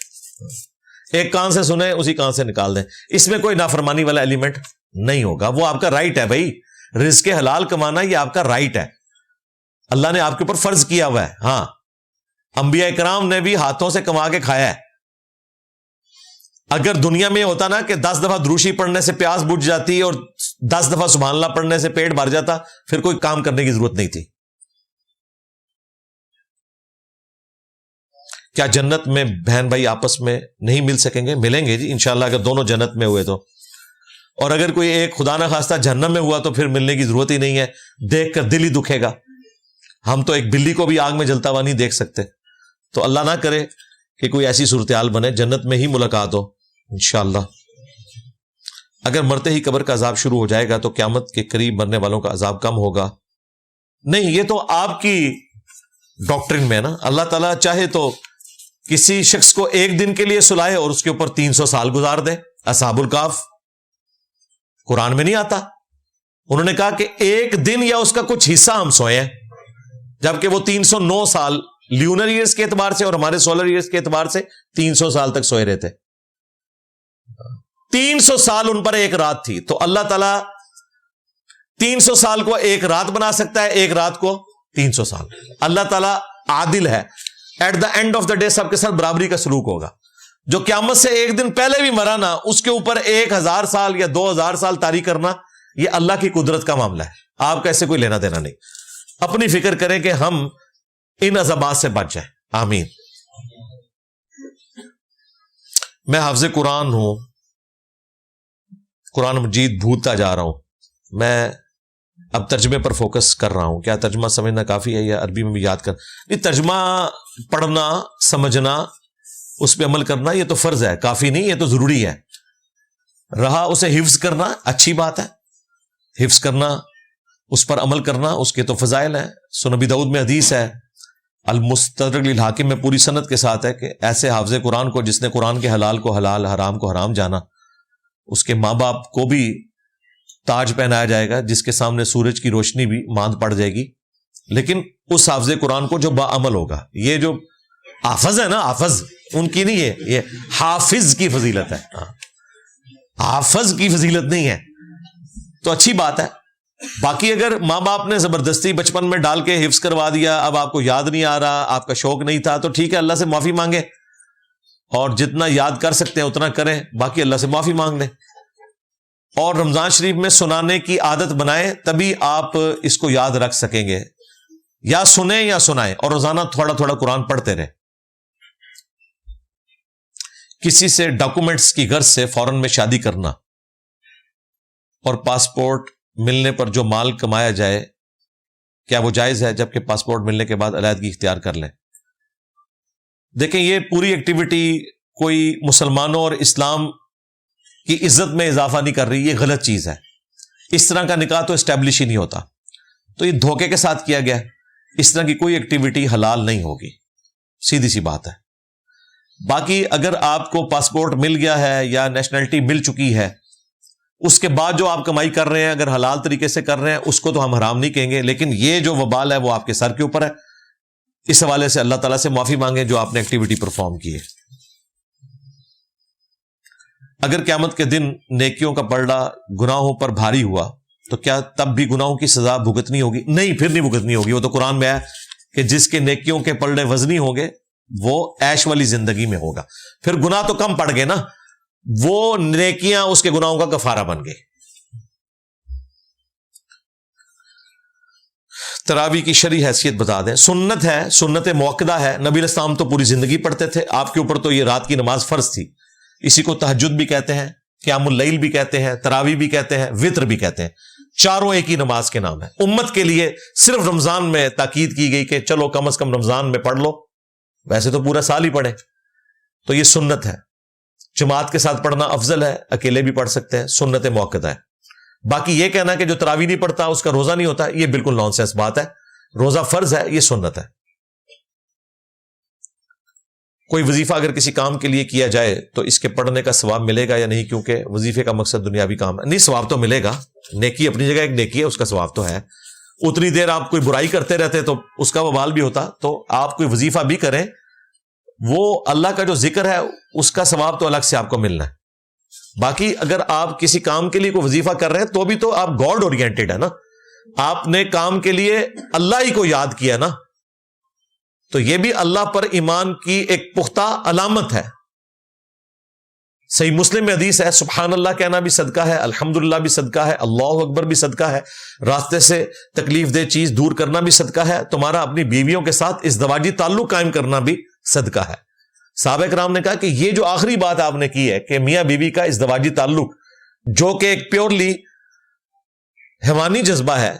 ایک کان سے سنیں اسی کان سے نکال دیں. اس میں کوئی نافرمانی والا ایلیمنٹ نہیں ہوگا, وہ آپ کا رائٹ ہے بھائی. رزق حلال کمانا یہ آپ کا رائٹ ہے, اللہ نے آپ کے اوپر فرض کیا ہوا ہے. ہاں, انبیاء کرام نے بھی ہاتھوں سے کما کے کھایا ہے. اگر دنیا میں ہوتا نا کہ 10 دفعہ دروشی پڑھنے سے پیاس بجھ جاتی اور 10 دفعہ سبحان اللہ پڑھنے سے پیٹ بھر جاتا, پھر کوئی کام کرنے کی ضرورت نہیں تھی. کیا جنت میں بہن بھائی آپس میں نہیں مل سکیں گے؟ ملیں گے جی انشاءاللہ، اگر دونوں جنت میں ہوئے تو. اور اگر کوئی ایک خدا نہ خواستہ جہنم میں ہوا تو پھر ملنے کی ضرورت ہی نہیں ہے، دیکھ کر دل ہی دکھے گا. ہم تو ایک بلی کو بھی آگ میں جلتا ہوا نہیں دیکھ سکتے. تو اللہ نہ کرے کہ کوئی ایسی صورتحال بنے، جنت میں ہی ملاقات ہو انشاءاللہ. اگر مرتے ہی قبر کا عذاب شروع ہو جائے گا تو قیامت کے قریب مرنے والوں کا عذاب کم ہوگا؟ نہیں، یہ تو آپ کی ڈاکٹرن میں ہے نا. اللہ تعالیٰ چاہے تو کسی شخص کو ایک دن کے لیے سلائے اور اس کے اوپر 300 سال گزار دے. اصحاب الکہف قرآن میں نہیں آتا. انہوں نے کہا کہ ایک دن یا اس کا کچھ حصہ ہم سوئے ہیں، جبکہ وہ 309 سال لیونر ایئرز کے اعتبار سے اور ہمارے سولر ایئرز کے اعتبار سے 300 سال تک سوئے رہتے. 300 سال ان پر ایک رات تھی. تو اللہ تعالیٰ 300 سال کو ایک رات بنا سکتا ہے، ایک رات کو 300 سال. اللہ تعالیٰ عادل ہے. At the end of the day سب کے ساتھ برابری کا سلوک ہوگا. جو قیامت سے ایک دن پہلے بھی مرا نا، اس کے اوپر 1000 سال یا 2000 سال طاری کرنا، یہ اللہ کی قدرت کا معاملہ ہے. آپ کا ایسے کوئی لینا دینا نہیں. اپنی فکر کریں کہ ہم ان عذابات سے بچ جائیں. آمین. میں حافظ قرآن ہوں، قرآن مجید بھولتا جا رہا ہوں. میں اب ترجمے پر فوکس کر رہا ہوں. کیا ترجمہ سمجھنا کافی ہے یا عربی میں بھی یاد کر؟ یہ ترجمہ پڑھنا، سمجھنا، اس پہ عمل کرنا یہ تو فرض ہے، کافی نہیں، یہ تو ضروری ہے. رہا اسے حفظ کرنا، اچھی بات ہے. حفظ کرنا، اس پر عمل کرنا، اس کے تو فضائل ہیں. سنن ابی داؤد میں حدیث ہے، المستدرک للحاکم میں پوری سند کے ساتھ ہے کہ ایسے حافظ قرآن کو جس نے قرآن کے حلال کو حلال، حرام کو حرام جانا، اس کے ماں باپ کو بھی تاج پہنایا جائے گا جس کے سامنے سورج کی روشنی بھی ماند پڑ جائے گی. لیکن اس حافظ قرآن کو جو باعمل ہوگا. یہ جو حافظ ہے نا، حافظ ان کی نہیں ہے، یہ حافظ کی فضیلت ہے، حافظ کی فضیلت نہیں ہے. تو اچھی بات ہے. باقی اگر ماں باپ نے زبردستی بچپن میں ڈال کے حفظ کروا دیا، اب آپ کو یاد نہیں آ رہا، آپ کا شوق نہیں تھا، تو ٹھیک ہے، اللہ سے معافی مانگیں اور جتنا یاد کر سکتے ہیں اتنا کریں. باقی اللہ سے معافی مانگ لیں اور رمضان شریف میں سنانے کی عادت بنائیں، تبھی آپ اس کو یاد رکھ سکیں گے. یا سنیں یا سنائیں، اور روزانہ تھوڑا تھوڑا قرآن پڑھتے رہیں. کسی سے ڈاکومنٹس کی غرض سے فوراً میں شادی کرنا اور پاسپورٹ ملنے پر جو مال کمایا جائے، کیا وہ جائز ہے؟ جبکہ پاسپورٹ ملنے کے بعد علیحدگی اختیار کر لیں. دیکھیں، یہ پوری ایکٹیویٹی کوئی مسلمانوں اور اسلام کی عزت میں اضافہ نہیں کر رہی. یہ غلط چیز ہے. اس طرح کا نکاح تو اسٹیبلش ہی نہیں ہوتا. تو یہ دھوکے کے ساتھ کیا گیا. اس طرح کی کوئی ایکٹیویٹی حلال نہیں ہوگی، سیدھی سی بات ہے. باقی اگر آپ کو پاسپورٹ مل گیا ہے یا نیشنلٹی مل چکی ہے، اس کے بعد جو آپ کمائی کر رہے ہیں اگر حلال طریقے سے کر رہے ہیں، اس کو تو ہم حرام نہیں کہیں گے. لیکن یہ جو وبال ہے وہ آپ کے سر کے اوپر ہے. اس حوالے سے اللہ تعالیٰ سے معافی مانگیں جو آپ نے ایکٹیویٹی پرفارم کی ہے. اگر قیامت کے دن نیکیوں کا پلڑا گناہوں پر بھاری ہوا تو کیا تب بھی گناہوں کی سزا بھگتنی ہوگی؟ نہیں، پھر نہیں بھگتنی ہوگی. وہ تو قرآن میں ہے کہ جس کے نیکیوں کے پلڑے وزنی ہوں گے وہ عیش والی زندگی میں ہوگا. پھر گناہ تو کم پڑ گئے نا، وہ نیکیاں اس کے گناہوں کا کفارہ بن گئے. تراویح کی شرعی حیثیت بتا دیں. سنت ہے، سنت موقدہ ہے. نبی علیہ السلام تو پوری زندگی پڑھتے تھے. آپ کے اوپر تو یہ رات کی نماز فرض تھی. اسی کو تہجد بھی کہتے ہیں، قیام اللیل بھی کہتے ہیں، تراویح بھی کہتے ہیں، وطر بھی کہتے ہیں. چاروں ایک ہی نماز کے نام ہے. امت کے لیے صرف رمضان میں تاکید کی گئی کہ چلو کم از کم رمضان میں پڑھ لو، ویسے تو پورا سال ہی پڑھیں. تو یہ سنت ہے. جماعت کے ساتھ پڑھنا افضل ہے، اکیلے بھی پڑھ سکتے ہیں. سنت موقدہ ہے. باقی یہ کہنا کہ جو تراویح نہیں پڑھتا اس کا روزہ نہیں ہوتا، یہ بالکل نان سینس بات ہے. روزہ فرض ہے، یہ سنت ہے. کوئی وظیفہ اگر کسی کام کے لیے کیا جائے تو اس کے پڑھنے کا ثواب ملے گا یا نہیں؟ کیونکہ وظیفے کا مقصد دنیاوی کام ہے. نہیں، ثواب تو ملے گا. نیکی اپنی جگہ ایک نیکی ہے، اس کا ثواب تو ہے. اتنی دیر آپ کوئی برائی کرتے رہتے تو اس کا وبال بھی ہوتا. تو آپ کوئی وظیفہ بھی کریں، وہ اللہ کا جو ذکر ہے اس کا ثواب تو الگ سے آپ کو ملنا ہے. باقی اگر آپ کسی کام کے لیے کوئی وظیفہ کر رہے ہیں تو بھی تو آپ گاڈ اورینٹڈ ہے نا. آپ نے کام کے لیے اللہ ہی کو یاد کیا نا. تو یہ بھی اللہ پر ایمان کی ایک پختہ علامت ہے. صحیح مسلم میں حدیث ہے، سبحان اللہ کہنا بھی صدقہ ہے، الحمدللہ بھی صدقہ ہے، اللہ اکبر بھی صدقہ ہے، راستے سے تکلیف دہ چیز دور کرنا بھی صدقہ ہے، تمہارا اپنی بیویوں کے ساتھ ازدواجی تعلق قائم کرنا بھی صدقہ ہے. صحابہ کرام نے کہا کہ یہ جو آخری بات آپ نے کی ہے کہ میاں بیوی کا ازدواجی تعلق جو کہ ایک پیورلی حیوانی جذبہ ہے,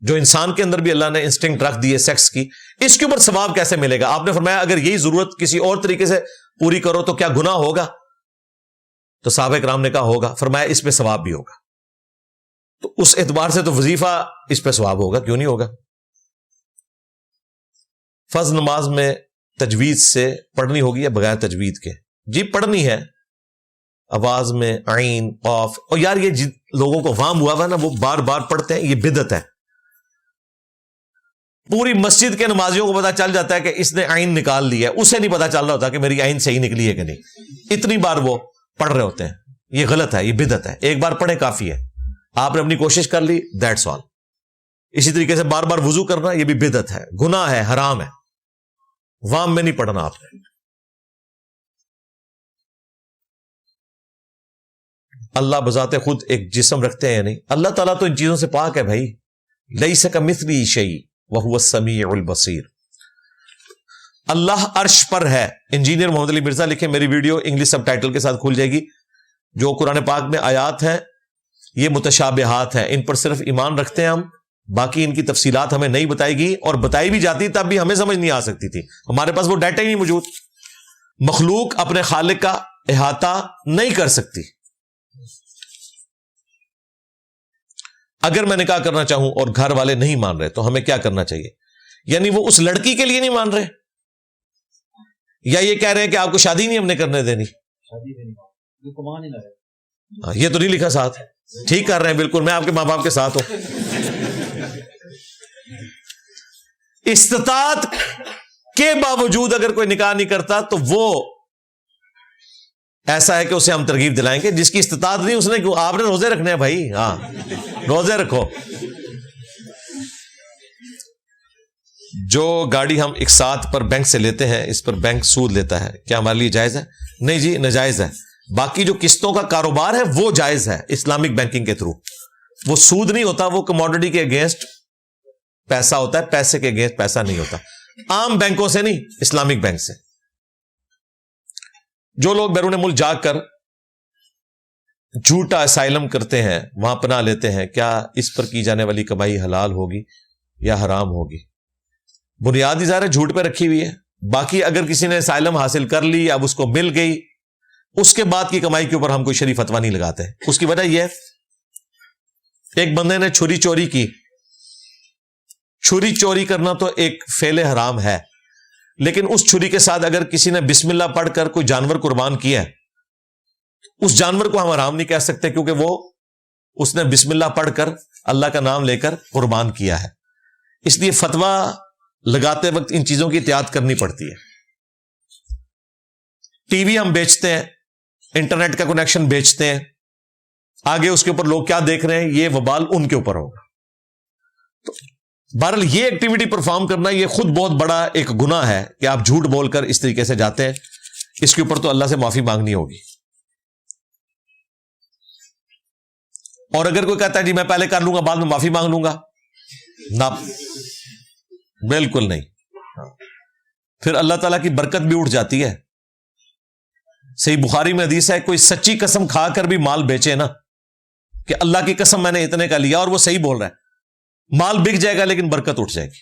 جو انسان کے اندر بھی اللہ نے انسٹنکٹ رکھ دی ہے سیکس کی, اس کے اوپر ثواب کیسے ملے گا؟ آپ نے فرمایا اگر یہی ضرورت کسی اور طریقے سے پوری کرو تو کیا گناہ ہوگا؟ تو صحابہ کرام نے کہا ہوگا. فرمایا اس پہ ثواب بھی ہوگا. تو اس اعتبار سے تو وظیفہ اس پہ ثواب ہوگا, کیوں نہیں ہوگا؟ فرض نماز میں تجوید سے پڑھنی ہوگی یا بغیر تجوید کے؟ جی پڑھنی ہے, آواز میں عین قاف. اور یار یہ لوگوں کو وام ہوا نا, وہ بار بار پڑھتے ہیں, یہ بدعت ہے. پوری مسجد کے نمازیوں کو پتا چل جاتا ہے کہ اس نے عین نکال لی ہے, اسے نہیں پتا چل رہا ہوتا کہ میری عین صحیح نکلی ہے کہ نہیں. اتنی بار وہ پڑھ رہے ہوتے ہیں. یہ غلط ہے, یہ بدعت ہے. ایک بار پڑھے کافی ہے, آپ نے اپنی کوشش کر لی, دیٹس آل. اسی طریقے سے بار بار وضو کرنا یہ بھی بدعت ہے, گناہ ہے, حرام ہے. وام میں نہیں پڑھنا آپ نے. اللہ بذات خود ایک جسم رکھتے ہیں یا نہیں؟ اللہ تعالیٰ تو ان چیزوں سے پاک ہے بھائی. لیس کمثلہ شیء وہو السمیع البصیر. اللہ عرش پر ہے. انجینئر محمد علی مرزا لکھے, میری ویڈیو انگلش سب ٹائٹل کے ساتھ کھل جائے گی. جو قرآن پاک میں آیات ہیں یہ متشابہات ہیں, ان پر صرف ایمان رکھتے ہیں ہم, باقی ان کی تفصیلات ہمیں نہیں بتائی گی, اور بتائی بھی جاتی تب بھی ہمیں سمجھ نہیں آ سکتی تھی. ہمارے پاس وہ ڈیٹا ہی نہیں موجود. مخلوق اپنے خالق کا احاطہ نہیں کر سکتی. اگر میں نکاح کرنا چاہوں اور گھر والے نہیں مان رہے تو ہمیں کیا کرنا چاہیے؟ یعنی وہ اس لڑکی کے لیے نہیں مان رہے, یا یہ کہہ رہے ہیں کہ آپ کو شادی نہیں ہم نے کرنے دینی؟ یہ تو نہیں لکھا ساتھ. ٹھیک کر رہے ہیں, بالکل میں آپ کے ماں باپ کے ساتھ ہوں. استطاعت کے باوجود اگر کوئی نکاح نہیں کرتا تو وہ ایسا ہے کہ اسے ہم ترغیب دلائیں گے. جس کی استطاعت نہیں اس نے کیوں؟ آپ نے روزے رکھنے ہیں بھائی, ہاں روزے رکھو. جو گاڑی ہم ایک ساتھ پر بینک سے لیتے ہیں اس پر بینک سود لیتا ہے, کیا ہمارے لیے جائز ہے؟ نہیں جی ناجائز ہے. باقی جو قسطوں کا کاروبار ہے وہ جائز ہے اسلامک بینکنگ کے تھرو. وہ سود نہیں ہوتا, وہ کموڈٹی کے اگینسٹ پیسہ ہوتا ہے, پیسے کے اگینسٹ پیسہ نہیں ہوتا. عام بینکوں سے نہیں, اسلامک بینک سے. جو لوگ بیرون ملک جا کر جھوٹا اسائلم کرتے ہیں, وہاں پناہ لیتے ہیں, کیا اس پر کی جانے والی کمائی حلال ہوگی یا حرام ہوگی؟ بنیادی ظاہر جھوٹ پہ رکھی ہوئی ہے. باقی اگر کسی نے اسائلم حاصل کر لی, اب اس کو مل گئی, اس کے بعد کی کمائی کے اوپر ہم کوئی شریف فتویٰ نہیں لگاتے. اس کی وجہ یہ ہے, ایک بندے نے چھری چوری کی. چھری چوری کرنا تو ایک فعل حرام ہے, لیکن اس چھری کے ساتھ اگر کسی نے بسم اللہ پڑھ کر کوئی جانور قربان کیا ہے, اس جانور کو ہم حرام نہیں کہہ سکتے, کیونکہ وہ اس نے بسم اللہ پڑھ کر اللہ کا نام لے کر قربان کیا ہے. اس لیے فتویٰ لگاتے وقت ان چیزوں کی احتیاط کرنی پڑتی ہے. ٹی وی ہم بیچتے ہیں, انٹرنیٹ کا کنیکشن بیچتے ہیں, آگے اس کے اوپر لوگ کیا دیکھ رہے ہیں یہ وبال ان کے اوپر ہوگا. تو بہرحال یہ ایکٹیویٹی پرفارم کرنا یہ خود بہت بڑا ایک گناہ ہے کہ آپ جھوٹ بول کر اس طریقے سے جاتے ہیں. اس کے اوپر تو اللہ سے معافی مانگنی ہوگی. اور اگر کوئی کہتا ہے جی میں پہلے کر لوں گا بعد میں معافی مانگ لوں گا, نہ بالکل نہیں. پھر اللہ تعالیٰ کی برکت بھی اٹھ جاتی ہے. صحیح بخاری میں حدیث ہے, کوئی سچی قسم کھا کر بھی مال بیچے نا, کہ اللہ کی قسم میں نے اتنے کا لیا, اور وہ صحیح بول رہا ہے, مال بک جائے گا لیکن برکت اٹھ جائے گی.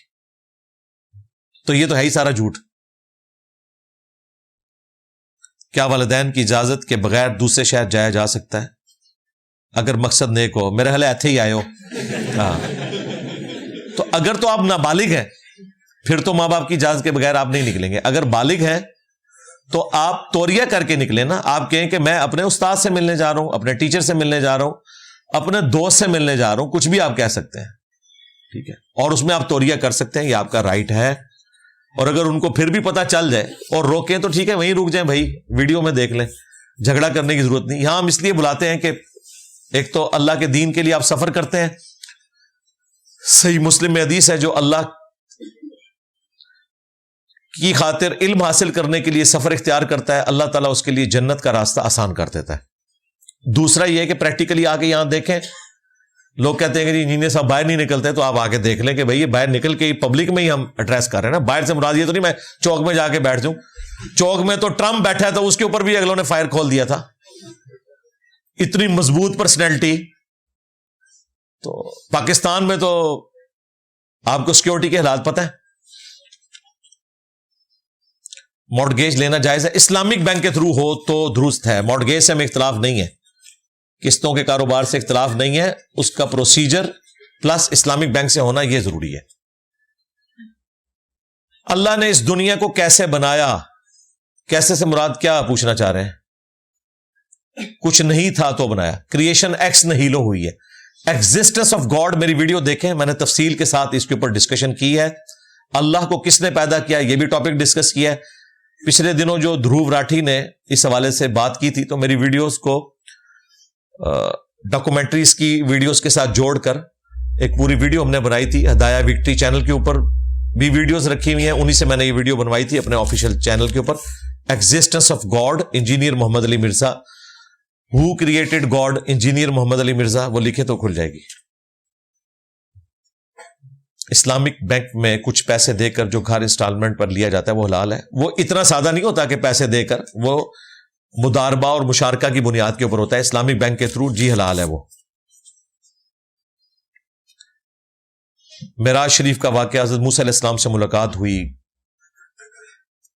تو یہ تو ہے ہی سارا جھوٹ. کیا والدین کی اجازت کے بغیر دوسرے شہر جایا جا سکتا ہے اگر مقصد نیک ہو؟ میرے خیال ایتھے ہی آئے ہو. ہاں تو اگر تو آپ نابالغ ہیں پھر تو ماں باپ کی اجازت کے بغیر آپ نہیں نکلیں گے. اگر بالغ ہیں تو آپ توریہ کر کے نکلیں نا. آپ کہیں کہ میں اپنے استاد سے ملنے جا رہا ہوں, اپنے ٹیچر سے ملنے جا رہا ہوں, اپنے دوست سے ملنے جا رہا ہوں, کچھ بھی آپ کہہ سکتے ہیں, ٹھیک ہے, اور اس میں آپ توریہ کر سکتے ہیں, یہ آپ کا رائٹ ہے. اور اگر ان کو پھر بھی پتہ چل جائے اور روکیں تو ٹھیک ہے, وہیں رک جائیں بھائی, ویڈیو میں دیکھ لیں, جھگڑا کرنے کی ضرورت نہیں. یہاں ہم اس لیے بلاتے ہیں کہ ایک تو اللہ کے دین کے لیے آپ سفر کرتے ہیں. صحیح مسلم میں حدیث ہے, جو اللہ کی خاطر علم حاصل کرنے کے لیے سفر اختیار کرتا ہے اللہ تعالیٰ اس کے لیے جنت کا راستہ آسان کر دیتا ہے. دوسرا یہ ہے کہ پریکٹیکلی آ کے یہاں دیکھیں, لوگ کہتے ہیں کہ جی انجینئر صاحب باہر نہیں نکلتے، تو آپ آ کے دیکھ لیں کہ بھائی یہ باہر نکل کے پبلک میں ہی ہم ایڈریس کر رہے ہیں نا. باہر سے مراد یہ تو نہیں میں چوک میں جا کے بیٹھ جاؤں. چوک میں تو ٹرمپ بیٹھا تھا، اس کے اوپر بھی اگلوں نے فائر کھول دیا تھا. اتنی مضبوط پرسنالٹی. تو پاکستان میں تو آپ کو سیکورٹی کے حالات پتہ ہے. مارٹگیج لینا جائز ہے، اسلامک بینک کے تھرو ہو تو درست ہے. مارٹگیج سے ہمیں اختلاف نہیں ہے، قسطوں کے کاروبار سے اختلاف نہیں ہے. اس کا پروسیجر پلس اسلامک بینک سے ہونا یہ ضروری ہے. اللہ نے اس دنیا کو کیسے بنایا؟ کیسے سے مراد کیا پوچھنا چاہ رہے ہیں؟ کچھ نہیں تھا تو بنایا. کریشن ایکس نہیلو ہوئی ہے. ایگزسٹنس آف گاڈ میری ویڈیو دیکھیں، میں نے تفصیل کے ساتھ اس کے اوپر ڈسکشن کی ہے. اللہ کو کس نے پیدا کیا یہ بھی ٹاپک ڈسکس کیا ہے. پچھلے دنوں جو دھروو راٹھی نے اس حوالے سے بات کی تھی، تو میری ویڈیوز کو ڈاکومنٹریز کی ویڈیوز کے ساتھ جوڑ کر ایک پوری ویڈیو ہم نے بنائی تھی. ہدایہ وکٹری چینل کے اوپر بھی ویڈیوز رکھی ہوئی ہیں، انہی سے میں نے یہ ویڈیو بنوائی تھی اپنے آفیشیل چینل کے اوپر. Existence of God, engineer Muhammad Ali Mirza. Who created God, engineer Muhammad Ali Mirza. وہ لکھے تو کھل جائے گی. اسلامک بینک میں کچھ پیسے دے کر جو گھر انسٹالمنٹ پر لیا جاتا ہے وہ حلال ہے. وہ اتنا سادہ نہیں ہوتا کہ پیسے دے کر، وہ مداربہ اور مشارکہ کی بنیاد کے اوپر ہوتا ہے. اسلامک بینک کے تھرو جی حلال ہے. وہ معراج شریف کا واقعہ، حضرت موسیٰ علیہ السلام سے ملاقات ہوئی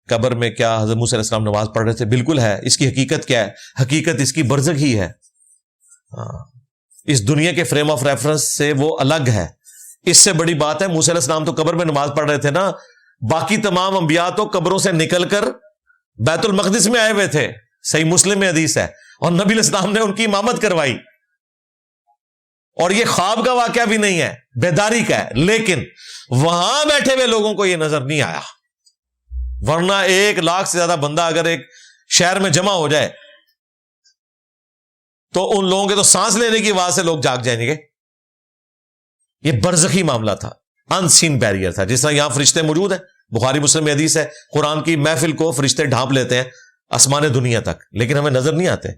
قبر میں. کیا حضرت موسیٰ علیہ السلام نماز پڑھ رہے تھے؟ بالکل ہے. اس کی حقیقت کیا ہے؟ حقیقت اس کی برزخ ہی ہے. اس دنیا کے فریم آف ریفرنس سے وہ الگ ہے. اس سے بڑی بات ہے موسیٰ علیہ السلام تو قبر میں نماز پڑھ رہے تھے نا. باقی تمام انبیاء تو قبروں سے نکل کر بیت المقدس میں آئے ہوئے تھے. صحیح مسلم میں حدیث ہے. اور نبی علیہ السلام نے ان کی امامت کروائی. اور یہ خواب کا واقعہ بھی نہیں ہے، بیداری کا ہے. لیکن وہاں بیٹھے ہوئے لوگوں کو یہ نظر نہیں آیا. ورنہ 1 لاکھ سے زیادہ بندہ اگر ایک شہر میں جمع ہو جائے تو ان لوگوں کے تو سانس لینے کی آواز سے لوگ جاگ جائیں گے. یہ برزخی معاملہ تھا، ان سین بیریئر تھا. جس طرح یہاں فرشتے موجود ہیں، بخاری مسلم میں حدیث ہے، قرآن کی محفل کو فرشتے ڈھانپ لیتے ہیں آسمان دنیا تک، لیکن ہمیں نظر نہیں آتے.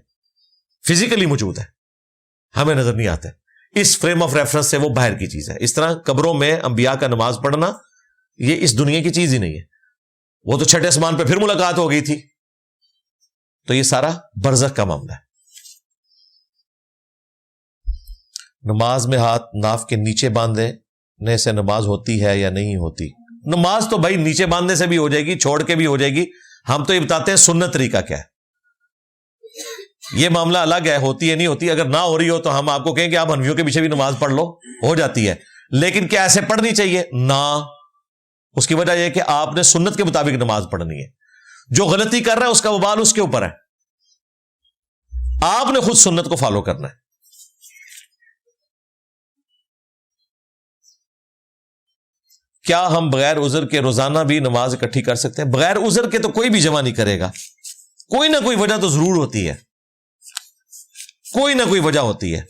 فزیکلی موجود ہے، ہمیں نظر نہیں آتے. اس فریم آف ریفرنس سے وہ باہر کی چیز ہے. اس طرح قبروں میں انبیاء کا نماز پڑھنا یہ اس دنیا کی چیز ہی نہیں ہے. وہ تو چھٹے آسمان پہ پھر ملاقات ہو گئی تھی. تو یہ سارا برزخ کا معاملہ ہے. نماز میں ہاتھ ناف کے نیچے باندھنے سے نماز ہوتی ہے یا نہیں ہوتی؟ نماز تو بھائی نیچے باندھنے سے بھی ہو جائے گی، چھوڑ کے بھی ہو جائے گی. ہم تو یہ بتاتے ہیں سنت طریقہ کیا ہے. یہ معاملہ الگ ہے، ہوتی ہے نہیں ہوتی. اگر نہ ہو رہی ہو تو ہم آپ کو کہیں کہ آپ حنفیوں کے پیچھے بھی نماز پڑھ لو، ہو جاتی ہے. لیکن کیا ایسے پڑھنی چاہیے؟ نہ. اس کی وجہ یہ کہ آپ نے سنت کے مطابق نماز پڑھنی ہے. جو غلطی کر رہا ہے اس کا وبال اس کے اوپر ہے. آپ نے خود سنت کو فالو کرنا ہے. کیا ہم بغیر عذر کے روزانہ بھی نماز اکٹھی کر سکتے ہیں؟ بغیر عذر کے تو کوئی بھی جمع نہیں کرے گا. کوئی نہ کوئی وجہ تو ضرور ہوتی ہے، کوئی نہ کوئی وجہ ہوتی ہے،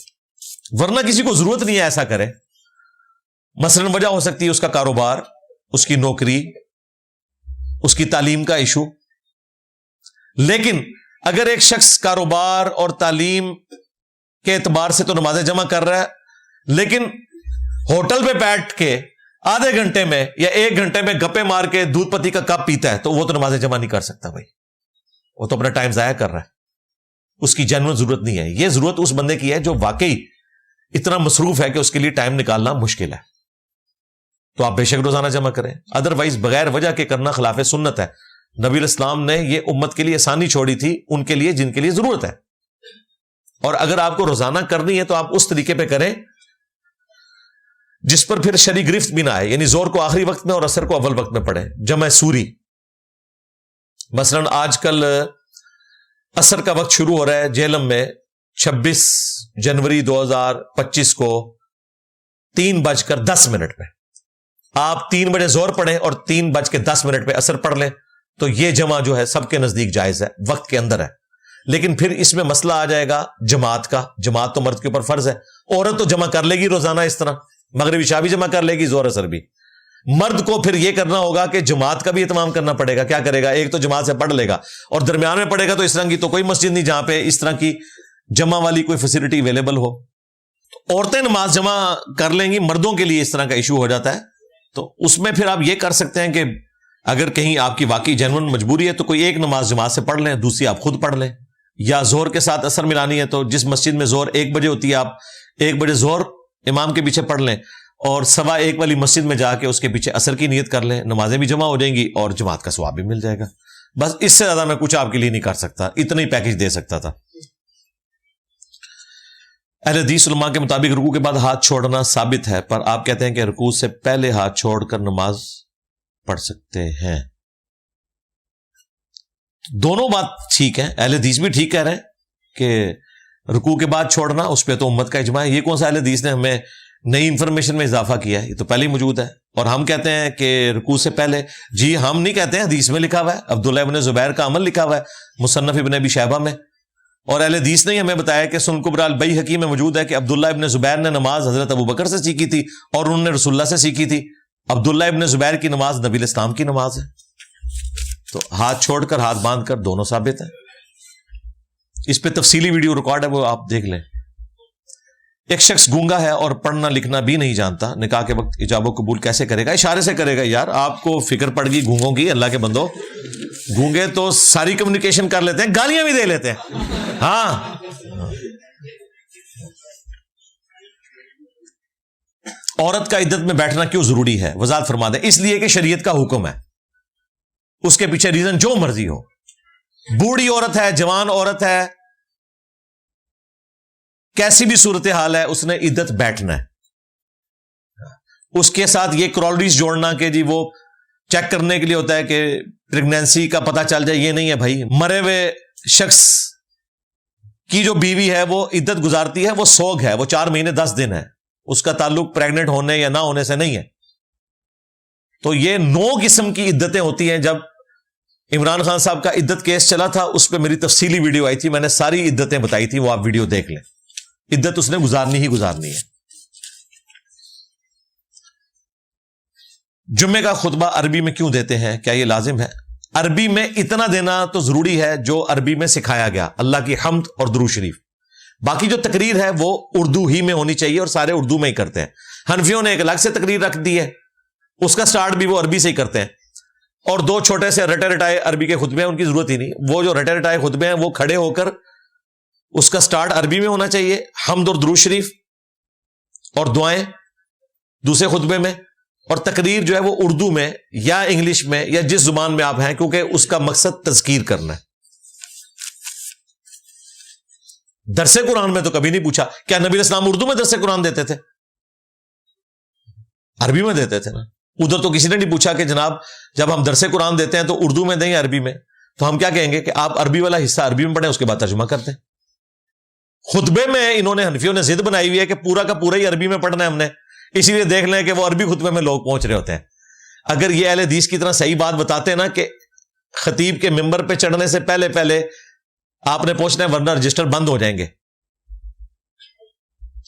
ورنہ کسی کو ضرورت نہیں ہے ایسا کرے. مثلا وجہ ہو سکتی ہے اس کا کاروبار، اس کی نوکری، اس کی تعلیم کا ایشو. لیکن اگر ایک شخص کاروبار اور تعلیم کے اعتبار سے تو نمازیں جمع کر رہا ہے، لیکن ہوٹل پہ بیٹھ کے آدھے گھنٹے میں یا 1 گھنٹے میں گپے مار کے دودھ پتی کا کپ پیتا ہے، تو وہ تو نمازیں جمع نہیں کر سکتا بھائی. وہ تو اپنا ٹائم ضائع کر رہا ہے. اس کی جینوئن ضرورت نہیں ہے. یہ ضرورت اس بندے کی ہے جو واقعی اتنا مصروف ہے کہ اس کے لیے ٹائم نکالنا مشکل ہے. تو آپ بے شک روزانہ جمع کریں. ادروائز بغیر وجہ کے کرنا خلاف سنت ہے. نبی علیہ السلام نے یہ امت کے لیے آسانی چھوڑی تھی، ان کے لیے جن کے لیے ضرورت ہے. اور اگر آپ کو روزانہ کرنی ہے تو آپ اس طریقے پہ کریں جس پر پھر شرعی گرفت بھی نہ آئے. یعنی زور کو آخری وقت میں اور عصر کو اول وقت میں پڑھیں. جمع سوری مثلا آج کل عصر کا وقت شروع ہو رہا ہے جہلم میں 26 جنوری 2025 کو 3:10 پہ. آپ 3 بجے زور پڑھیں اور 3:10 پہ عصر پڑھ لیں تو یہ جمع جو ہے سب کے نزدیک جائز ہے، وقت کے اندر ہے. لیکن پھر اس میں مسئلہ آ جائے گا جماعت کا. جماعت تو مرد کے اوپر فرض ہے. عورت تو جمع کر لے گی روزانہ، اس طرح مغرب عشاء بھی جمع کر لے گی، زور اثر بھی. مرد کو پھر یہ کرنا ہوگا کہ جماعت کا بھی اہتمام کرنا پڑے گا. کیا کرے گا؟ ایک تو جماعت سے پڑھ لے گا اور درمیان میں پڑھے گا. تو اس طرح کی تو کوئی مسجد نہیں جہاں پہ اس طرح کی جمع والی کوئی فیسلٹی اویلیبل ہو. تو عورتیں نماز جمع کر لیں گی، مردوں کے لیے اس طرح کا ایشو ہو جاتا ہے. تو اس میں پھر آپ یہ کر سکتے ہیں کہ اگر کہیں آپ کی واقعی جینون مجبوری ہے تو کوئی ایک نماز جماعت سے پڑھ لیں، دوسری آپ خود پڑھ لیں. یا ظہر کے ساتھ اثر ملانی ہے تو جس مسجد میں ظہر 1 بجے ہوتی ہے آپ 1 بجے ظہر امام کے پیچھے پڑھ لیں، اور 1:15 والی مسجد میں جا کے اس کے پیچھے اثر کی نیت کر لیں. نمازیں بھی جمع ہو جائیں گی اور جماعت کا ثواب بھی مل جائے گا. بس اس سے زیادہ میں کچھ آپ کے لیے نہیں کر سکتا، اتنا ہی پیکج دے سکتا تھا. اہل حدیث علماء کے مطابق رکوع کے بعد ہاتھ چھوڑنا ثابت ہے، پر آپ کہتے ہیں کہ رکوع سے پہلے ہاتھ چھوڑ کر نماز پڑھ سکتے ہیں. دونوں بات ٹھیک ہے، اہل حدیث بھی ٹھیک کہہ رہے ہیں کہ رکوع کے بعد چھوڑنا اس پہ تو امت کا اجماع ہے. یہ کون سا اہل حدیث نے ہمیں نئی انفارمیشن میں اضافہ کیا ہے؟ یہ تو پہلے ہی موجود ہے. اور ہم کہتے ہیں کہ رکوع سے پہلے، جی ہم نہیں کہتے ہیں، حدیث میں لکھا ہوا ہے، عبداللہ ابن زبیر کا عمل لکھا ہوا ہے مصنف ابن ابی شیبہ میں. اور اہل حدیث نے ہمیں بتایا کہ سنن کبری البیہقی میں موجود ہے کہ عبداللہ ابن زبیر نے نماز حضرت ابوبکر سے سیکھی تھی اور انہوں نے رسول اللہ سے سیکھی تھی. عبداللہ ابن زبیر کی نماز نبی الاسلام کی نماز ہے. تو ہاتھ چھوڑ کر ہاتھ باندھ کر دونوں ثابت ہیں. اس پہ تفصیلی ویڈیو ریکارڈ ہے، وہ آپ دیکھ لیں. ایک شخص گونگا ہے اور پڑھنا لکھنا بھی نہیں جانتا، نکاح کے وقت ایجاب و قبول کیسے کرے گا؟ اشارے سے کرے گا. یار آپ کو فکر پڑ گئی گونگوں کی؟ اللہ کے بندو، گونگے تو ساری کمیونیکیشن کر لیتے ہیں، گالیاں بھی دے لیتے ہیں. ہاں، عورت کا عدت میں بیٹھنا کیوں ضروری ہے؟ وضاحت فرما دیں. اس لیے کہ شریعت کا حکم ہے، اس کے پیچھے ریزن جو مرضی ہو. بوڑھی عورت ہے، جوان عورت ہے، کیسی بھی صورتحال ہے، اس نے عدت بیٹھنا ہے. اس کے ساتھ یہ کرالریز جوڑنا کہ جی وہ چیک کرنے کے لیے ہوتا ہے کہ پریگنینسی کا پتہ چل جائے، یہ نہیں ہے بھائی. مرے ہوئے شخص کی جو بیوی ہے وہ عدت گزارتی ہے، وہ سوگ ہے، وہ 4 مہینے 10 دن ہے. اس کا تعلق پریگننٹ ہونے یا نہ ہونے سے نہیں ہے. تو یہ 9 قسم کی عدتیں ہوتی ہیں. جب عمران خان صاحب کا عدت کیس چلا تھا اس پہ میری تفصیلی ویڈیو آئی تھی، میں نے ساری عدتیں بتائی تھی، وہ آپ ویڈیو دیکھ لیں. عدت اس نے گزارنی ہی گزارنی ہے. جمعے کا خطبہ عربی میں کیوں دیتے ہیں؟ کیا یہ لازم ہے؟ عربی میں اتنا دینا تو ضروری ہے جو عربی میں سکھایا گیا، اللہ کی حمد اور درود شریف. باقی جو تقریر ہے وہ اردو ہی میں ہونی چاہیے اور سارے اردو میں ہی کرتے ہیں. حنفیوں نے ایک الگ سے تقریر رکھ دی ہے، اس کا سٹارٹ بھی وہ عربی سے ہی کرتے ہیں. اور 2 چھوٹے سے رٹے رٹائے عربی کے خطبے ہیں، ان کی ضرورت ہی نہیں. وہ جو رٹے رٹائے خطبے ہیں وہ کھڑے ہو کر اس کا سٹارٹ عربی میں ہونا چاہیے، حمد اور درود شریف اور دعائیں دوسرے خطبے میں، اور تقریر جو ہے وہ اردو میں یا انگلش میں یا جس زبان میں آپ ہیں، کیونکہ اس کا مقصد تذکیر کرنا ہے. درس قرآن میں تو کبھی نہیں پوچھا کیا نبی اسلام اردو میں درس قرآن دیتے تھے؟ عربی میں دیتے تھے نا. ادھر تو کسی نے نہیں پوچھا کہ جناب جب ہم درس قرآن دیتے ہیں تو اردو میں دیں یا عربی میں. تو ہم کیا کہیں گے کہ آپ عربی والا حصہ عربی میں پڑھیں، اس کے بعد ترجمہ کرتے ہیں. خطبے میں انہوں نے حنفیوں نے ضد بنائی ہوئی ہے کہ پورا کا پورا ہی عربی میں پڑھنا ہے ہم نے، اسی لیے دیکھ لیں کہ وہ عربی خطبے میں لوگ پہنچ رہے ہوتے ہیں. اگر یہ اہل حدیث کی طرح صحیح بات بتاتے ہیں نا کہ خطیب کے ممبر پہ چڑھنے سے پہلے پہلے آپ نے پہنچنا ہے ورنہ رجسٹر بند ہو جائیں گے،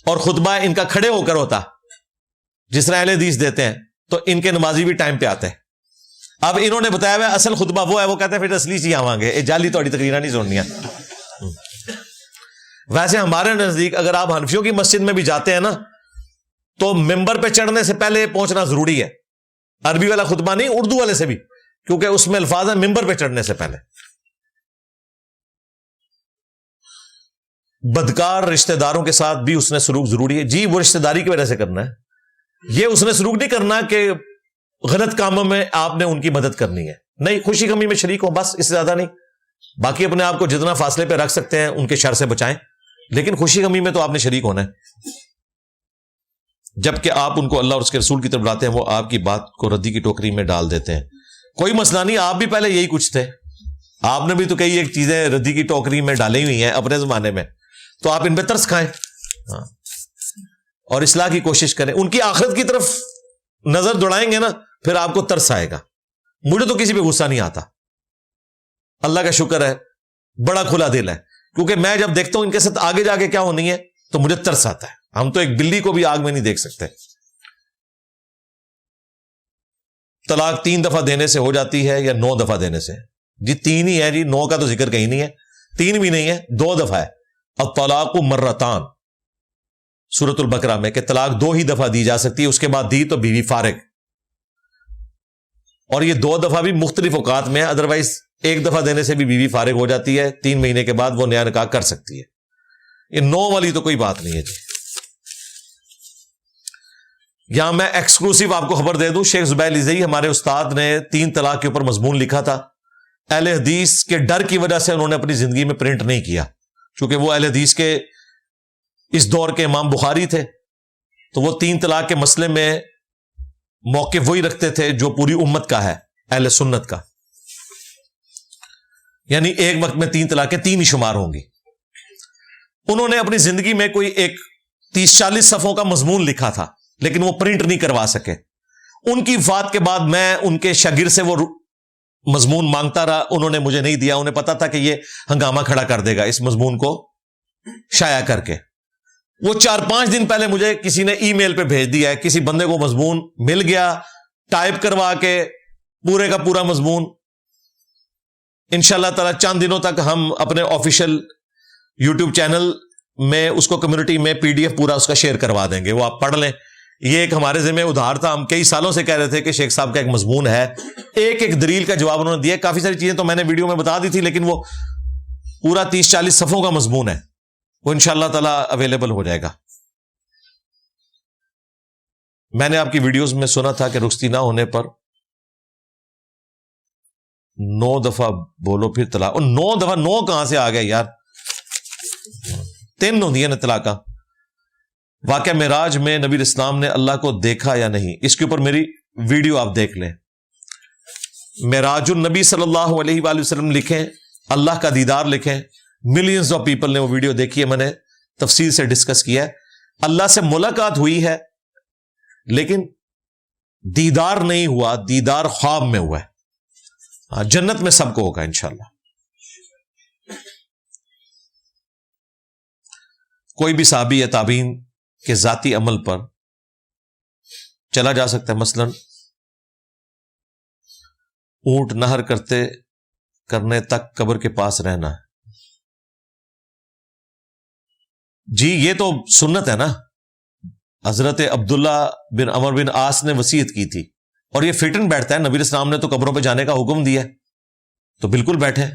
اور خطبہ ان کا کھڑے ہو کر ہوتا جس طرح اہل حدیث دیتے ہیں، تو ان کے نمازی بھی ٹائم پہ آتے ہیں. اب انہوں نے بتایا ہوا اصل خطبہ وہ ہے، وہ کہتے ہیں پھر اصلی چیز آواں گے، جعلی توڑی تقریریں نہیں سننی. ویسے ہمارے نزدیک اگر آپ حنفیوں کی مسجد میں بھی جاتے ہیں نا تو ممبر پہ چڑھنے سے پہلے پہنچنا ضروری ہے. عربی والا خطبہ نہیں، اردو والے سے بھی، کیونکہ اس میں الفاظ ہیں ممبر پہ چڑھنے سے پہلے. بدکار رشتہ داروں کے ساتھ بھی اس نے سلوک ضروری ہے. جی وہ رشتہ داری کی وجہ سے کرنا ہے، یہ اس نے سلوک نہیں کرنا کہ غلط کاموں میں آپ نے ان کی مدد کرنی ہے. نہیں، خوشی غمی میں شریک ہو بس، اس سے زیادہ نہیں. باقی اپنے آپ کو جتنا فاصلے پہ رکھ سکتے ہیں ان کے شر سے بچائیں، لیکن خوشی غمی میں تو آپ نے شریک ہونا ہے. جبکہ آپ ان کو اللہ اور اس کے رسول کی طرف لاتے ہیں، وہ آپ کی بات کو ردی کی ٹوکری میں ڈال دیتے ہیں. کوئی مسئلہ نہیں، آپ بھی پہلے یہی کچھ تھے، آپ نے بھی تو کئی ایک چیزیں ردی کی ٹوکری میں ڈالی ہوئی ہیں اپنے زمانے میں، تو آپ ان پہ ترس کھائیں اور اصلاح کی کوشش کریں. ان کی آخرت کی طرف نظر دوڑائیں گے نا پھر آپ کو ترس آئے گا. مجھے تو کسی پہ غصہ نہیں آتا، اللہ کا شکر ہے، بڑا کھلا دل ہے، کیونکہ میں جب دیکھتا ہوں ان کے ساتھ آگے جا کے کیا ہونی ہے تو مجھے ترس آتا ہے. ہم تو ایک بلی کو بھی آگ میں نہیں دیکھ سکتے. طلاق 3 دفعہ دینے سے ہو جاتی ہے یا 9 دفعہ دینے سے؟ جی 3 ہی ہے جی، 9 کا تو ذکر کہیں نہیں ہے، 3 بھی نہیں ہے، 2 دفعہ ہے. الطلاق مرتان، سورۃ البقرہ میں کہ طلاق 2 ہی دفعہ دی جا سکتی ہے، اس کے بعد دی تو بیوی فارغ، اور یہ 2 دفعہ بھی مختلف اوقات میں ہے، ادروائز 1 دفعہ دینے سے بھی بیوی فارغ ہو جاتی ہے، 3 مہینے کے بعد وہ نیا نکاح کر سکتی ہے۔ یہ 9 والی تو کوئی بات نہیں ہے جی۔ یہاں میں ایکسکلوسیو آپ کو خبر دے دوں، شیخ زبیر علیزئی ہمارے استاد نے 3 طلاق کے اوپر مضمون لکھا تھا، اہل حدیث کے ڈر کی وجہ سے انہوں نے اپنی زندگی میں پرنٹ نہیں کیا، چونکہ وہ اہل حدیث کے اس دور کے امام بخاری تھے، تو وہ 3 طلاق کے مسئلے میں موقف وہی رکھتے تھے جو پوری امت کا ہے، اہل سنت کا، یعنی ایک وقت میں 3 طلاقیں 3 ہی شمار ہوں گی۔ انہوں نے اپنی زندگی میں کوئی ایک 30-40 صفحوں کا مضمون لکھا تھا، لیکن وہ پرنٹ نہیں کروا سکے۔ ان کی وفات کے بعد میں ان کے شاگرد سے وہ مضمون مانگتا رہا، انہوں نے مجھے نہیں دیا، انہیں پتا تھا کہ یہ ہنگامہ کھڑا کر دے گا اس مضمون کو شائع کر کے۔ وہ 4-5 دن پہلے مجھے کسی نے ای میل پہ بھیج دیا ہے، کسی بندے کو مضمون مل گیا، ٹائپ کروا کے پورے کا پورا مضمون۔ انشاءاللہ تعالی چند دنوں تک ہم اپنے آفیشیل یوٹیوب چینل میں اس کو کمیونٹی میں PDF پورا اس کا شیئر کروا دیں گے، وہ آپ پڑھ لیں۔ یہ ایک ہمارے ذمہ ادھار تھا، ہم کئی سالوں سے کہہ رہے تھے کہ شیخ صاحب کا ایک مضمون ہے، ایک ایک دلیل کا جواب انہوں نے دیا۔ کافی ساری چیزیں تو میں نے ویڈیو میں بتا دی تھی، لیکن وہ پورا 30-40 صفحوں کا مضمون ہے، وہ انشاءاللہ تعالی اویلیبل ہو جائے گا۔ میں نے آپ کی ویڈیوز میں سنا تھا کہ رخصتی نہ ہونے پر 9 دفعہ بولو پھر طلاق، اور 9 دفعہ 9 کہاں سے آ گئے یار؟ 3 ہوندی ہے نا طلاقاں۔ واقعہ معراج میں نبی اسلام نے اللہ کو دیکھا یا نہیں، اس کے اوپر میری ویڈیو آپ دیکھ لیں، معراج النبی صلی اللہ علیہ وآلہ وسلم لکھیں، اللہ کا دیدار لکھیں، ملینز آف پیپل نے وہ ویڈیو دیکھی ہے، میں نے تفصیل سے ڈسکس کیا ہے۔ اللہ سے ملاقات ہوئی ہے لیکن دیدار نہیں ہوا، دیدار خواب میں ہوا ہے۔ جنت میں سب کو ہوگا انشاءاللہ۔ کوئی بھی صحابی یا تابعین کے ذاتی عمل پر چلا جا سکتا ہے، مثلا اونٹ نہر کرنے تک قبر کے پاس رہنا ہے۔ جی یہ تو سنت ہے نا، حضرت عبداللہ بن عمر بن عاص نے وصیت کی تھی، اور یہ فٹن بیٹھتا ہے، نبی اسلام نے تو قبروں پہ جانے کا حکم دیا، تو بالکل بیٹھے۔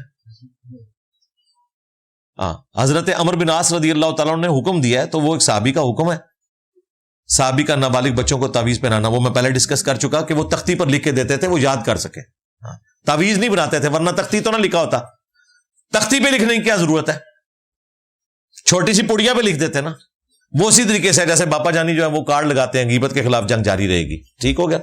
حضرت عمر بن عاص رضی اللہ تعالیٰ نے حکم دیا ہے، تو وہ ایک صحابی کا حکم ہے، صحابی کا نابالغ بچوں کو تعویذ پہنانا۔ وہ میں پہلے ڈسکس کر چکا کہ وہ تختی پر لکھ کے دیتے تھے، وہ یاد کر سکے، تعویذ نہیں بناتے تھے، ورنہ تختی تو نہ لکھا ہوتا، تختی پہ لکھنے کی کیا ضرورت ہے، چھوٹی سی پڑیا پہ لکھ دیتے نا۔ وہ اسی طریقے سے جیسے باپا جانی جو ہے وہ کارڈ لگاتے ہیں، غیبت کے خلاف جنگ جاری رہے گی، ٹھیک ہو گیا۔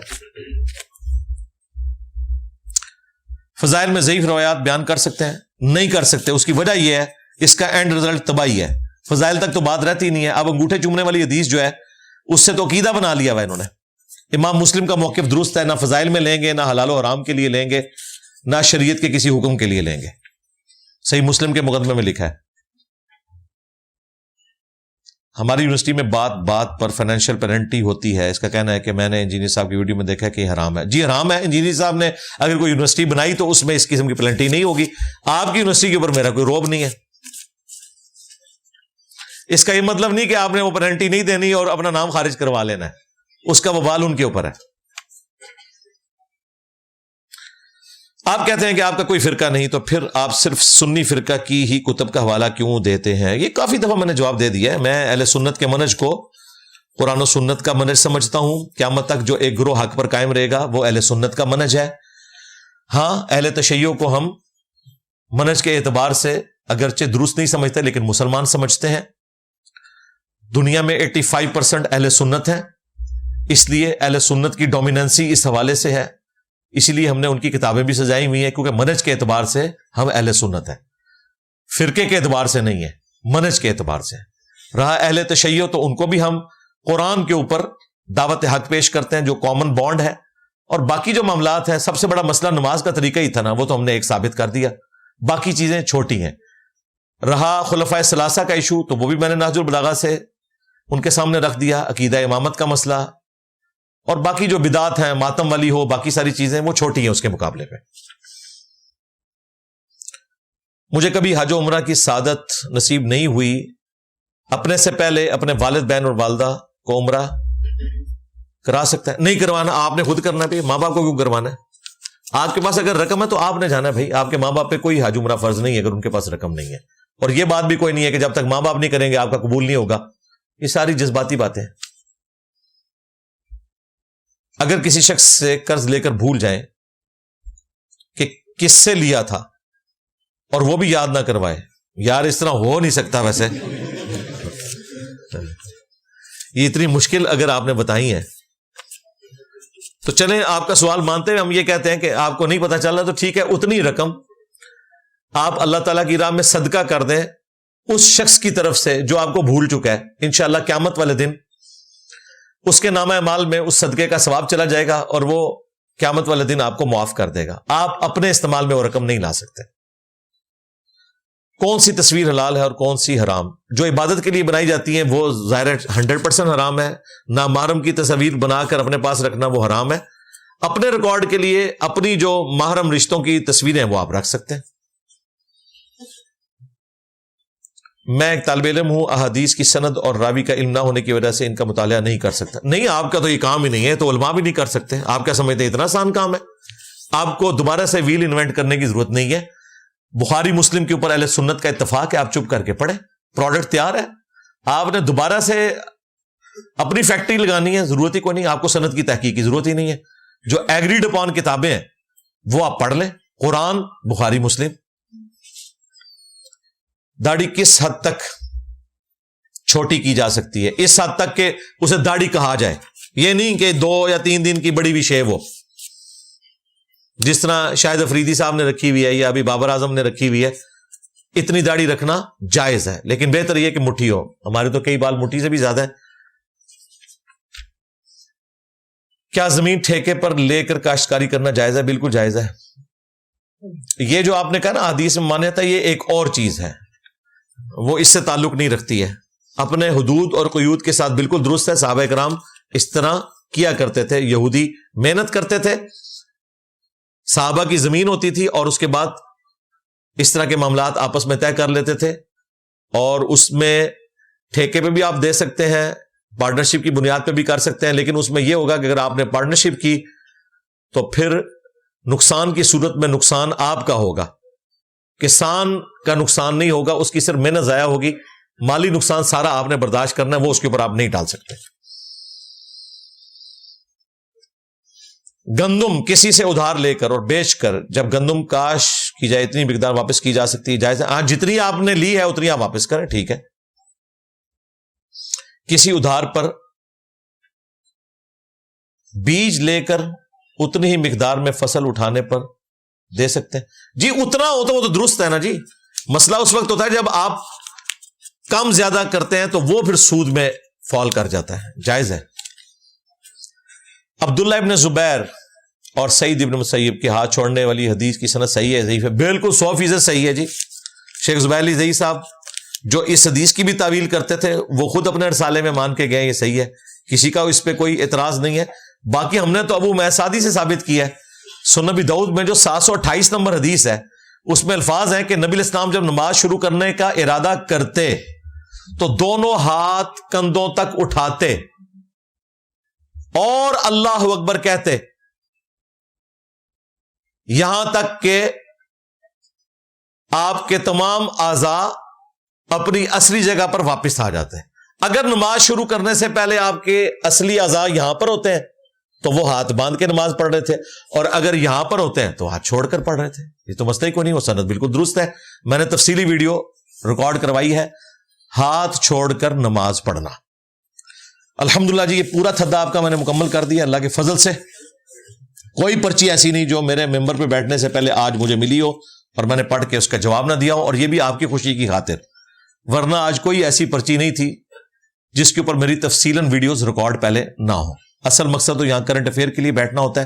فضائل میں ضعیف روایات بیان کر سکتے ہیں؟ نہیں کر سکتے، اس کی وجہ یہ ہے اس کا اینڈ رزلٹ تباہی ہے، فضائل تک تو بات رہتی نہیں ہے۔ اب انگوٹھے چومنے والی حدیث جو ہے اس سے تو عقیدہ بنا لیا ہوا انہوں نے۔ امام مسلم کا موقف درست ہے، نہ فضائل میں لیں گے، نہ حلال و حرام کے لیے لیں گے، نہ شریعت کے کسی حکم کے لیے لیں گے، صحیح مسلم کے مقدمے میں لکھا ہے۔ ہماری یونیورسٹی میں بات بات پر فائنینشیل پینلٹی ہوتی ہے، اس کا کہنا ہے کہ میں نے انجینئر صاحب کی ویڈیو میں دیکھا کہ یہ حرام ہے۔ جی حرام ہے، انجینئر صاحب نے اگر کوئی یونیورسٹی بنائی تو اس میں اس قسم کی پینلٹی نہیں ہوگی۔ آپ کی یونیورسٹی کے اوپر میرا کوئی روب نہیں ہے، اس کا یہ مطلب نہیں کہ آپ نے وہ پینلٹی نہیں دینی اور اپنا نام خارج کروا لینا ہے، اس کا وبال ان کے اوپر ہے۔ آپ کہتے ہیں کہ آپ کا کوئی فرقہ نہیں، تو پھر آپ صرف سنی فرقہ کی ہی کتب کا حوالہ کیوں دیتے ہیں؟ یہ کافی دفعہ میں نے جواب دے دیا ہے۔ میں اہل سنت کے منہج کو قرآن و سنت کا منہج سمجھتا ہوں، قیامت تک جو ایک گروہ حق پر قائم رہے گا وہ اہل سنت کا منہج ہے۔ ہاں اہل تشیع کو ہم منہج کے اعتبار سے اگرچہ درست نہیں سمجھتے لیکن مسلمان سمجھتے ہیں۔ دنیا میں 85% اہل سنت ہیں، اس لیے اہل سنت کی ڈومیننسی اس حوالے سے ہے، اسی لیے ہم نے ان کی کتابیں بھی سجائی ہوئی ہیں، کیونکہ منہج کے اعتبار سے ہم اہل سنت ہیں، فرقے کے اعتبار سے نہیں ہے، منہج کے اعتبار سے۔ رہا اہل تشیع تو ان کو بھی ہم قرآن کے اوپر دعوت حق پیش کرتے ہیں جو کامن بانڈ ہے، اور باقی جو معاملات ہیں، سب سے بڑا مسئلہ نماز کا طریقہ ہی تھا نا، وہ تو ہم نے ایک ثابت کر دیا، باقی چیزیں چھوٹی ہیں۔ رہا خلفائے ثلاثہ کا ایشو تو وہ بھی میں نے نہج البلاغہ سے ان کے سامنے رکھ دیا، عقیدہ امامت کا مسئلہ، اور باقی جو بدعات ہیں، ماتم والی ہو، باقی ساری چیزیں وہ چھوٹی ہیں اس کے مقابلے پہ۔ مجھے کبھی حج و عمرہ کی سعادت نصیب نہیں ہوئی، اپنے سے پہلے اپنے والد بہن اور والدہ کو عمرہ کرا سکتا ہے؟ نہیں کروانا، آپ نے خود کرنا ہے. ماں باپ کو کیوں کروانا ہے؟ آپ کے پاس اگر رقم ہے تو آپ نے جانا ہے بھائی. آپ کے ماں باپ پہ کوئی حج عمرہ فرض نہیں ہے اگر ان کے پاس رقم نہیں ہے. اور یہ بات بھی کوئی نہیں ہے کہ جب تک ماں باپ نہیں کریں گے آپ کا قبول نہیں ہوگا. یہ ساری جذباتی باتیں ہیں. اگر کسی شخص سے قرض لے کر بھول جائیں کہ کس سے لیا تھا اور وہ بھی یاد نہ کروائے، یار اس طرح ہو نہیں سکتا. ویسے یہ اتنی مشکل اگر آپ نے بتائی ہے تو چلیں آپ کا سوال مانتے ہیں. ہم یہ کہتے ہیں کہ آپ کو نہیں پتا چل رہا تو ٹھیک ہے، اتنی رقم آپ اللہ تعالیٰ کی راہ میں صدقہ کر دیں اس شخص کی طرف سے جو آپ کو بھول چکا ہے. انشاءاللہ قیامت والے دن اس کے نامہ اعمال میں اس صدقے کا ثواب چلا جائے گا اور وہ قیامت والے دن آپ کو معاف کر دے گا. آپ اپنے استعمال میں وہ رقم نہیں لا سکتے. کون سی تصویر حلال ہے اور کون سی حرام؟ جو عبادت کے لیے بنائی جاتی ہیں وہ ظاہر 100% حرام ہے. نامحرم کی تصویر بنا کر اپنے پاس رکھنا وہ حرام ہے. اپنے ریکارڈ کے لیے اپنی جو محرم رشتوں کی تصویریں وہ آپ رکھ سکتے ہیں. میں ایک طالب علم ہوں، احادیث کی سند اور راوی کا علم نہ ہونے کی وجہ سے ان کا مطالعہ نہیں کر سکتا. نہیں، آپ کا تو یہ کام ہی نہیں ہے تو علماء بھی نہیں کر سکتے. آپ کیا سمجھتے ہیں اتنا آسان کام ہے؟ آپ کو دوبارہ سے ویل انوینٹ کرنے کی ضرورت نہیں ہے. بخاری مسلم کے اوپر اہل سنت کا اتفاق ہے، آپ چپ کر کے پڑھیں، پروڈکٹ تیار ہے. آپ نے دوبارہ سے اپنی فیکٹری لگانی ہے، ضرورت ہی کوئی نہیں. آپ کو سند کی تحقیق کی ضرورت ہی نہیں ہے. جو ایگریڈ اپون کتابیں ہیں وہ آپ پڑھ لیں، قرآن، بخاری مسلم. داڑھی کس حد تک چھوٹی کی جا سکتی ہے؟ اس حد تک کہ اسے داڑھی کہا جائے. یہ نہیں کہ 2 یا 3 دن کی بڑی بھی شیو ہو، جس طرح شاہد افریدی صاحب نے رکھی ہوئی ہے یا ابھی بابر اعظم نے رکھی ہوئی ہے. اتنی داڑھی رکھنا جائز ہے، لیکن بہتر یہ کہ مٹھی ہو. ہمارے تو کئی بال مٹھی سے بھی زیادہ ہے. کیا زمین ٹھیکے پر لے کر کاشتکاری کرنا جائز ہے؟ بالکل جائز ہے. یہ جو آپ نے کہا نا حدیث میں مانا تھا، یہ ایک اور چیز ہے، وہ اس سے تعلق نہیں رکھتی ہے. اپنے حدود اور قیود کے ساتھ بالکل درست ہے. صحابہ کرام اس طرح کیا کرتے تھے. یہودی محنت کرتے تھے، صحابہ کی زمین ہوتی تھی اور اس کے بعد اس طرح کے معاملات آپس میں طے کر لیتے تھے. اور اس میں ٹھیکے پہ بھی آپ دے سکتے ہیں، پارٹنرشپ کی بنیاد پہ بھی کر سکتے ہیں. لیکن اس میں یہ ہوگا کہ اگر آپ نے پارٹنرشپ کی تو پھر نقصان کی صورت میں نقصان آپ کا ہوگا. کسان کا نقصان نہیں ہوگا، اس کی صرف محنت ضائع ہوگی. مالی نقصان سارا آپ نے برداشت کرنا ہے، وہ اس کے اوپر آپ نہیں ڈال سکتے. گندم کسی سے ادھار لے کر اور بیچ کر جب گندم کاش کی جائے اتنی مقدار واپس کی جا سکتی ہے، جائز ہے. ہاں، جتنی آپ نے لی ہے اتنی آپ واپس کریں، ٹھیک ہے. کسی ادھار پر بیج لے کر اتنی ہی مقدار میں فصل اٹھانے پر دے سکتے ہیں. جی اتنا ہو تو وہ تو درست ہے نا جی. مسئلہ اس وقت ہوتا ہے جب آپ کم زیادہ کرتے ہیں تو وہ پھر سود میں فال کر جاتا ہے. جائز ہے. عبداللہ ابن زبیر اور سعید ابن مسیب کے ہاتھ چھوڑنے والی حدیث کی سند صحیح ہے ضعیف ہے؟ بالکل 100% صحیح ہے جی. شیخ زبیر علی زئی صاحب جو اس حدیث کی بھی تعویل کرتے تھے وہ خود اپنے رسالے میں مان کے گئے یہ صحیح ہے. کسی کا اس پہ کوئی اعتراض نہیں ہے. باقی ہم نے تو ابو میسادی سے ثابت کیا ہے. سنن ابی داؤد میں جو 728 نمبر حدیث ہے اس میں الفاظ ہیں کہ نبی علیہ السلام جب نماز شروع کرنے کا ارادہ کرتے تو دونوں ہاتھ کندھوں تک اٹھاتے اور اللہ اکبر کہتے، یہاں تک کہ آپ کے تمام اعضاء اپنی اصلی جگہ پر واپس آ جاتے ہیں. اگر نماز شروع کرنے سے پہلے آپ کے اصلی اعضاء یہاں پر ہوتے ہیں تو وہ ہاتھ باندھ کے نماز پڑھ رہے تھے، اور اگر یہاں پر ہوتے ہیں تو ہاتھ چھوڑ کر پڑھ رہے تھے. یہ تو مسئلہ ہی کوئی نہیں، وہ سند بالکل درست ہے. میں نے تفصیلی ویڈیو ریکارڈ کروائی ہے، ہاتھ چھوڑ کر نماز پڑھنا. الحمدللہ جی، یہ پورا تھدا آپ کا میں نے مکمل کر دیا اللہ کے فضل سے. کوئی پرچی ایسی نہیں جو میرے ممبر پہ بیٹھنے سے پہلے آج مجھے ملی ہو اور میں نے پڑھ کے اس کا جواب نہ دیا ہو، اور یہ بھی آپ کی خوشی کی خاطر. ورنہ آج کوئی ایسی پرچی نہیں تھی جس کے اوپر میری تفصیلاً ویڈیوز ریکارڈ پہلے نہ ہو. اصل مقصد تو یہاں کرنٹ افیئر کے لیے بیٹھنا ہوتا ہے.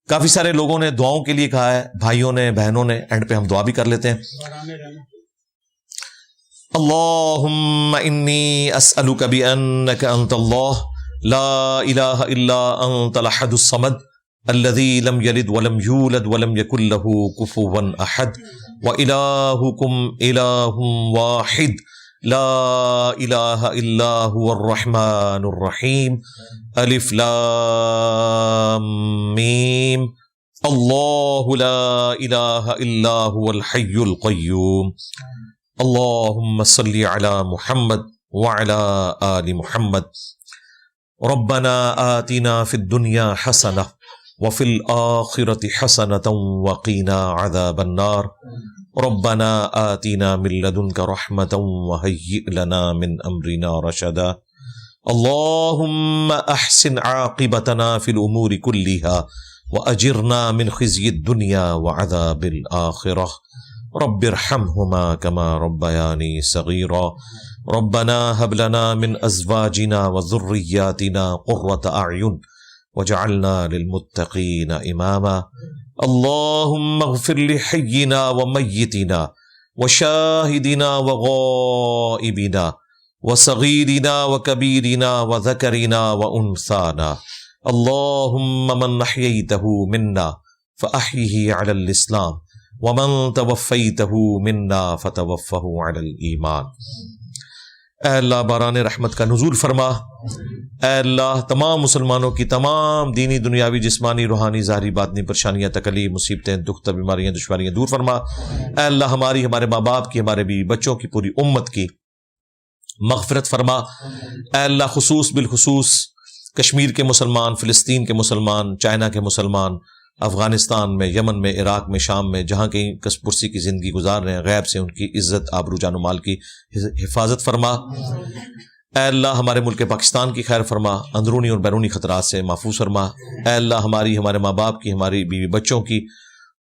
کافی سارے لوگوں نے دعاؤں کے لیے کہا ہے، بھائیوں نے، بہنوں نے. اینڈ پہ ہم دعا بھی کر لیتے ہیں. اللہم انی اسألک بانک انت اللہ لا الہ الا انت الاحد الصمد الذی لم یلد ولم یولد ولم یکن له کفوا احد والہکم الہ واحد لا الہ الا هو الرحمن الرحیم الف لام میم اللہ لا الہ الا هو الحی القیوم اللہم صلی علی محمد وعلی آل محمد ربنا آتنا فی الدنیا حسنہ وفی الآخرۃ حسنۃ وقنا عذاب النار ربنا آتنا من لدنک رحمۃ وہیئ لنا من امرنا رشدا اللہم احسن عاقبتنا فی الامور کلها واجرنا من خزي الدنيا وعذاب الآخرة رب ارحمهما كما ربياني صغيرا ربنا هب لنا من أزواجنا وذرياتنا قرة أعين وجعلنا للمتقين إماما اللهم اغفر لحينا وميتنا وشاهدنا وغائبنا وصغيرنا وكبيرنا وذكرنا وأنثانا اللهم من أحييته منا فأحيه على الإسلام ومن توفيته منا فتوفه على الإيمان۔ اے اللہ باران رحمت کا نزول فرما، اے اللہ تمام مسلمانوں کی تمام دینی دنیاوی جسمانی روحانی ظاہری باطنی پریشانیاں تکلیف مصیبتیں دکھ بیماریاں دشواریاں دور فرما۔ اے اللہ ہماری ہمارے ماں باپ کی ہمارے بیوی بچوں کی پوری امت کی مغفرت فرما۔ اے اللہ خصوص بالخصوص کشمیر کے مسلمان، فلسطین کے مسلمان، چائنا کے مسلمان، افغانستان میں، یمن میں، عراق میں، شام میں، جہاں کہیں کس پرسی کی زندگی گزار رہے ہیں، غیب سے ان کی عزت آبرو جان و مال کی حفاظت فرما۔ اے اللہ ہمارے ملک پاکستان کی خیر فرما، اندرونی اور بیرونی خطرات سے محفوظ فرما۔ اے اللہ ہماری ہمارے ماں باپ کی ہماری بیوی بچوں کی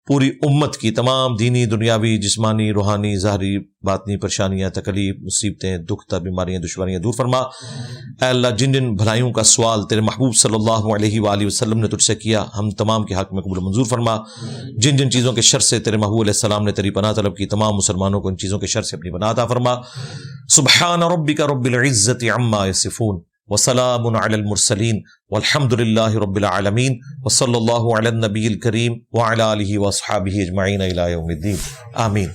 پوری امت کی تمام دینی دنیاوی جسمانی روحانی ظاہری باطنی پریشانیاں تکلیف مصیبتیں دکھ بیماریاں دشواریاں دور فرما۔ اے اللہ جن جن بھلائیوں کا سوال تیرے محبوب صلی اللہ علیہ وآلہ وسلم نے تجھ سے کیا، ہم تمام کے حق میں قبول منظور فرما۔ جن جن چیزوں کے شر سے تیرے محبوب علیہ السلام نے تیری پناہ طلب کی، تمام مسلمانوں کو ان چیزوں کے شر سے اپنی پناہ عطا فرما۔ سبحان ربک رب العزۃ عما یصفون وسلام علی المرسلین والحمد للہ رب العالمین وصلی اللہ علی النبی الکریم وعلی آلہ واصحابہ اجمعین الی یوم الدین آمین۔